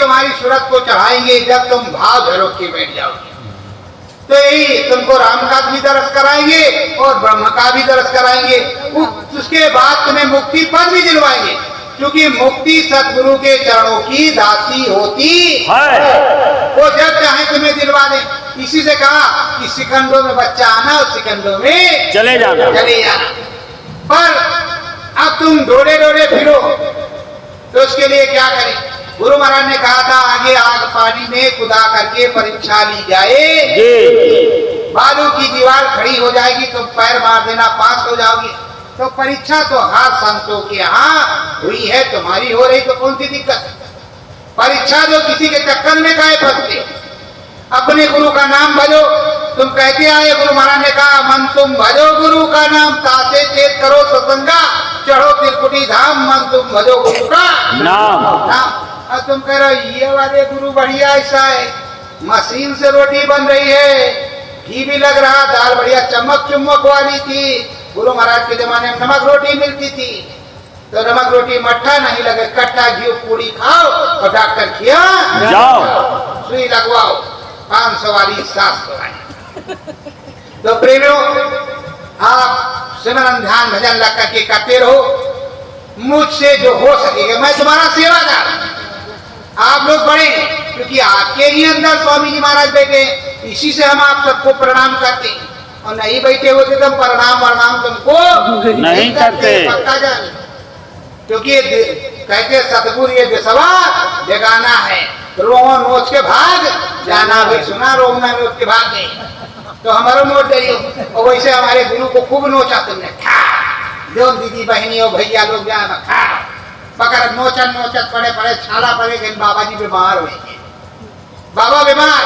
Speaker 1: तुम्हारी सूरत को चढ़ाएंगे जब तुम भाव झरोक के बैठ जाओगे। तो यही तुमको राम का भी दर्श कराएंगे और ब्रह्म का भी दर्श कराएंगे। उसके बाद तुम्हें मुक्ति पद भी दिलवाएंगे, क्योंकि मुक्ति सतगुरु के चरणों की दासी होती है। वो जब चाहे तुम्हें दिलवा दे। इसी से कहा कि सिकंदों में बच्चा आना और सिकंदों में
Speaker 5: चले जाना।
Speaker 1: पर अब तुम डोरे डोरे फिरो, तो उसके लिए क्या करें? गुरु महाराज ने कहा था आगे आग पानी में खुदा करके परीक्षा ली जाए। बालू की दीवार खड़ी हो जाएगी, तुम पैर मार देना, पास हो जाओगी। तो परीक्षा तो हर संतों के यहाँ हुई है, तुम्हारी हो रही, तो कौन सी दिक्कत? परीक्षा जो किसी के चक्कर में काहे फंसते? अपने गुरु का नाम भजो। तुम कहते आए, गुरु महाराज ने कहा मन तुम भजो गुरु का नाम, तासे चेत करो सत्संगा, चढ़ो त्रिकुटी धाम, मन तुम भजो गुरु का नाम। और तुम कह रहे हो ये वाले गुरु बढ़िया, ऐसा है मशीन से रोटी बन रही है, घी भी लग रहा, दाल बढ़िया चमक चुमक वाली थी। गुरु महाराज के जमाने में नमक रोटी मिलती थी, तो नमक रोटी मट्ठा नहीं लगे, कट्टा घी पूरी खाओ और डॉक्टर खिया जाओ, सुई लगवाओ, 500 वाली 700 वाली। तो प्रेमियों, आप सिमरन ध्यान भजन लग करके करते रहो। मुझसे जो हो सकेगा, मैं तुम्हारा सेवादार, आप लोग बढ़े, क्योंकि आपके ही अंदर स्वामी जी महाराज बैठे, इसी से हम आप सबको प्रणाम करते हैं। और नहीं बैठे होते तो प्रणाम तुमको
Speaker 5: नहीं करते।
Speaker 1: पक्का जान, क्योंकि कहते सतगुरु ये दिशवा जगाना है, रोह नोच के भाग जाना। भी सुना, रोह नोच के भाग गए, तो हमारो नोच गई। और वैसे हमारे गुरु को खूब नोचा तुमने, जो दीदी बहनी और भैया लोग जाए खा पकड़ नोचत पड़े छाला पड़े गए। बाबा जी बीमार हुए, बाबा बीमार,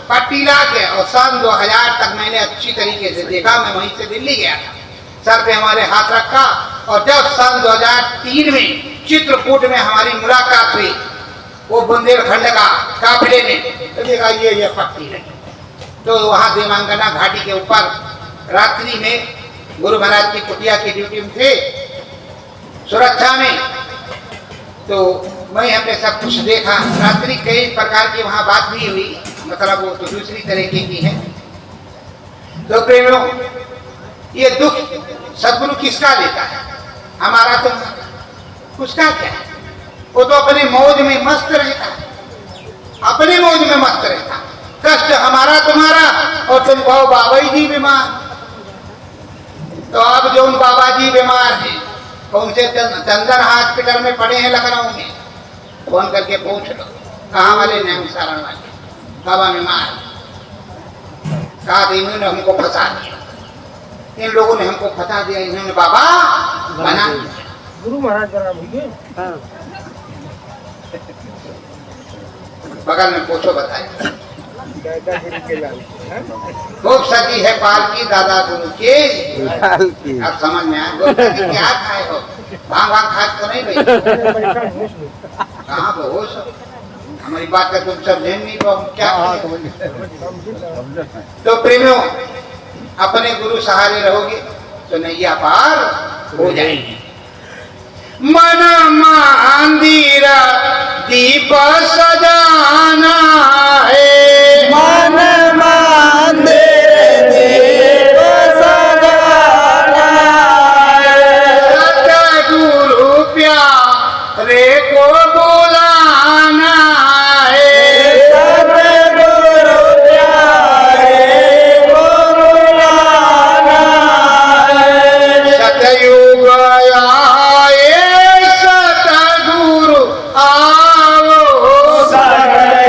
Speaker 1: पट्टी ला के, और सन 2000 तक मैंने अच्छी तरीके से देखा। मैं वहीं से दिल्ली गया था, सर पे हमारे हाथ रखा, और जब सन 2003 में चित्रकूट में हमारी मुलाकात हुई, वो बुंदेलखंड का काफिले में, तो देखा ये पट्टी लगी। तो वहाँ देवांगना घाटी के ऊपर रात्रि में गुरु महाराज की कुटिया की ड्यूटी में थे, सुरक्षा में। तो वही हमने सब कुछ देखा। रात्रि कई प्रकार की वहाँ बात भी हुई, मतलब वो तो दूसरी तरीके की है। तो प्रेमियों, ये दुख सदगुरु किसका लेता है? हमारा तो उसका क्या है? वो तो अपने मौज में मस्त रहता, अपने मौज में मस्त रहता। कष्ट हमारा तुम्हारा, और तुम कहो बाबा जी बीमार। तो अब जो उन बाबा जी बीमार हैं, कौन से चंदन हॉस्पिटल में पड़े हैं लखनऊ में, फोन करके पूछ लो कहाँ वाले नाम सारण वाले बाबा बीमार। कहा इन्होंने हमको फंसा दिया, इन लोगों ने हमको फंसा दिया, इन्होंने बाबा बना दिया।
Speaker 4: गुरु महाराज का नाम है।
Speaker 1: बगल में पूछो, बताए खूब सजी है पालकी दादा गुरु के। अब समझ में आया क्या खाए हो? भांग खा तो नहीं भाई? कहाँ बेहोश हो? हमारी बात का तुम सब ध्यान नहीं पाओ क्या? तो प्रेमियों, अपने गुरु सहारे रहोगे तो नैया पार हो जाएगी। मन मंदिर दीप सजाना है,
Speaker 3: मन मंदिर दीप सजाना है,
Speaker 1: सतगुरु प्यारे को बुलाना है,
Speaker 3: सतगुरु प्यारे को बुलाना है,
Speaker 1: सतयुग आए सतगुरु आओ,
Speaker 3: सतयुग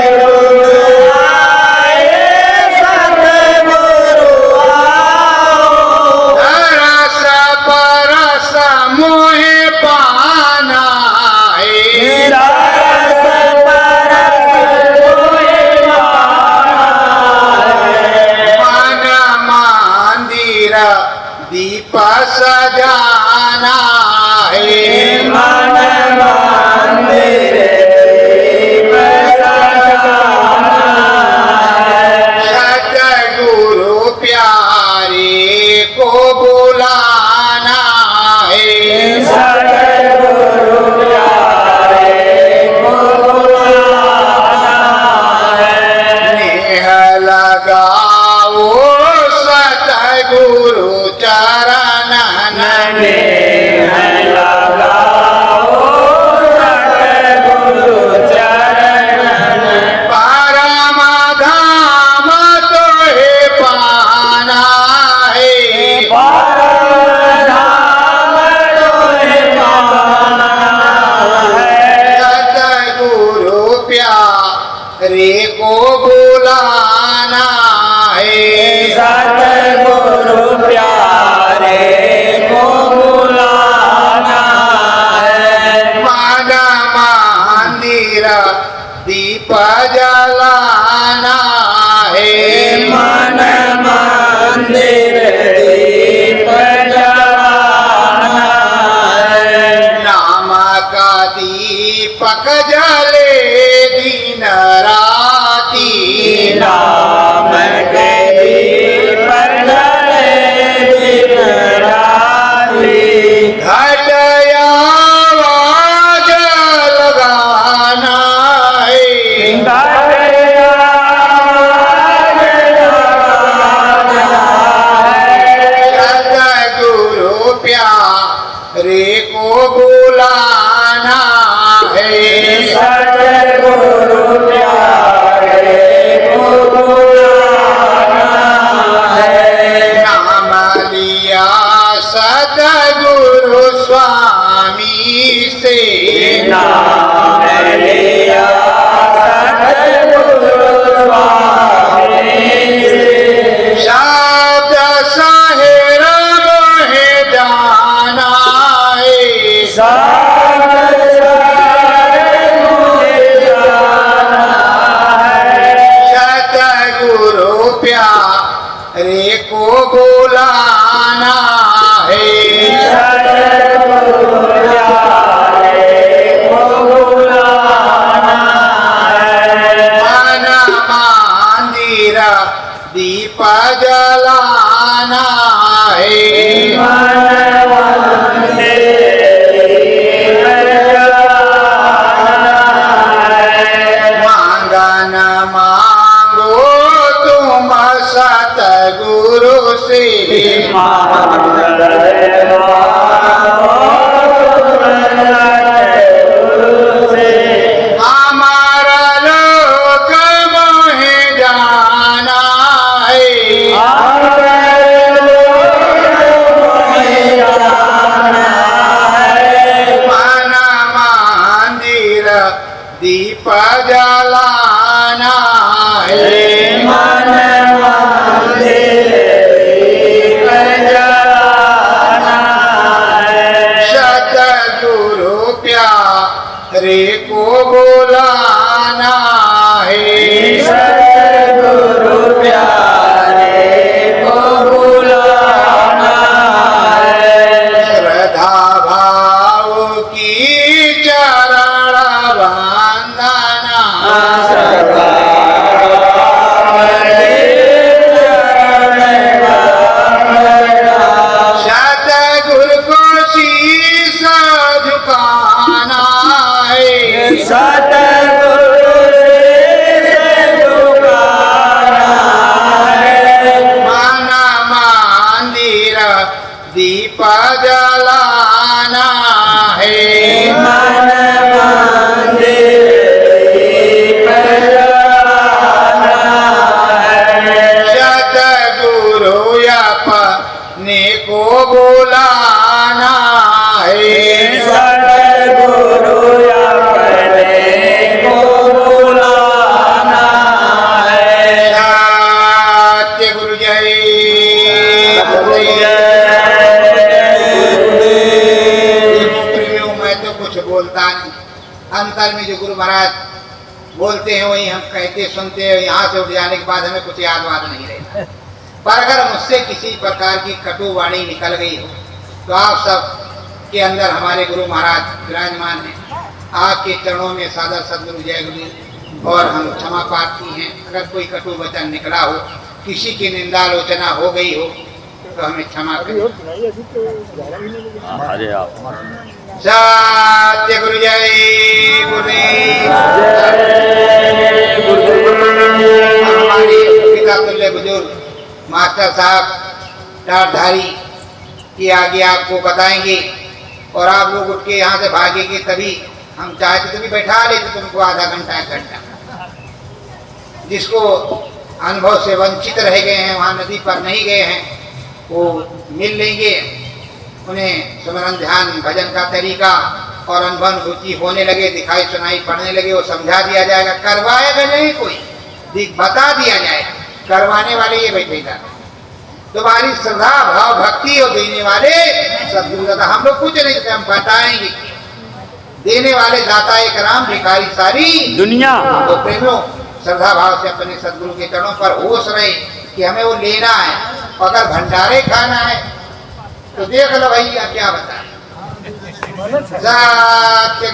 Speaker 1: रे को बुलाना है।
Speaker 3: सतगुरु प्यारे को बुलाना है।
Speaker 1: मन मंदिर दीप जलाना है।
Speaker 3: मन मंदिर दीप जलाना है।
Speaker 1: नाम का दीपक जले दिन राती।
Speaker 3: नाम के दीप जले दिन राती।
Speaker 1: घटया आवाज लगाना है। सतगुरु प्यारे को बुलाना है।
Speaker 3: सतगुरु प्यारे को बुलाना है।
Speaker 1: नाम लिया सतगुरु स्वामी से।
Speaker 3: नाम लिया सतगुरु स्वामी से।
Speaker 1: शब्द साहिर मोहे जाना है। सतगुरु प्यारे को बुलाना है।
Speaker 3: सतगुरु प्यारे को बुलाना है।
Speaker 1: मन मंदिर दीप जलाना है।
Speaker 3: मन मंदिर दीप जलाना है।
Speaker 1: मांगन मांगो तुम सतगुरु से। हमारा लोक मोहे जाना है। मन मंदिर दीप जलाना है।
Speaker 3: मन मंदिर दीप जलाना है।
Speaker 1: सतगुरु प्यारे को बुलाना है।
Speaker 3: सतगुरु प्यारे को बुलाना है।
Speaker 1: श्रद्धा भाव की चरण वंदना। सतगुरु को शीश झुकाना है।
Speaker 3: सतगुरु से झुकाना है।
Speaker 1: मन मंदिर दीप जलाना है।
Speaker 3: मन मंदिर दीप जलाना है।
Speaker 1: सतगुरु अपने को बुलाना है।
Speaker 3: सतगुरु अपने को बुलाना है।
Speaker 1: सत्य गुरु जय। प्रियो मैं तो कुछ बोलता नहीं। अंतर में जो गुरु महाराज बोलते हैं वही हम कहते सुनते हैं। यहाँ से उठ जाने के बाद हमें कुछ याद वाद नहीं रहता। पर अगर मुझसे किसी प्रकार की कटु वाणी निकल गई हो तो आप सब के अंदर हमारे गुरु महाराज विराजमान हैं। आपके चरणों में सादर सदगुरु जय गुरु और हम क्षमा प्रार्थी हैं। अगर कोई कटु वचन निकला हो, किसी की निंदालोचना हो गई हो तो हमें क्षमा करें।
Speaker 5: अरे आप
Speaker 1: सत्य गुरु जय गुरुदेव। हमारे पिता तुल्य बुजुर्ग मास्टर साहब टाटधारी की आगे आपको बताएंगे और आप लोग उठ के यहाँ से भागेंगे। तभी हम चाहते तभी बैठा लेते तुमको आधा घंटा 1 घंटा। जिसको अनुभव से वंचित रह गए हैं, वहाँ नदी पर नहीं गए हैं, वो मिल लेंगे। उन्हें स्मरण ध्यान भजन का तरीका और अनुभूति होने लगे, दिखाई सुनाई पड़ने लगे, वो समझा दिया जाएगा। करवाएगा नहीं कोई, बता दिया जाएगा। करवाने वाले ये बैठे था, तुम्हारी श्रद्धा भाव भक्ति और देने वाले सदगुरु दाता। हम लोग कुछ नहीं करते, हम बताएंगे। देने वाले दाता एक राम, भिखारी सारी
Speaker 5: दुनिया।
Speaker 1: तो प्रेमियों, श्रद्धा भाव से अपने सदगुरु के चरणों पर होश रहे कि हमें वो लेना है। अगर भंडारे खाना है तो देख लो भैया, क्या बताएं, जाके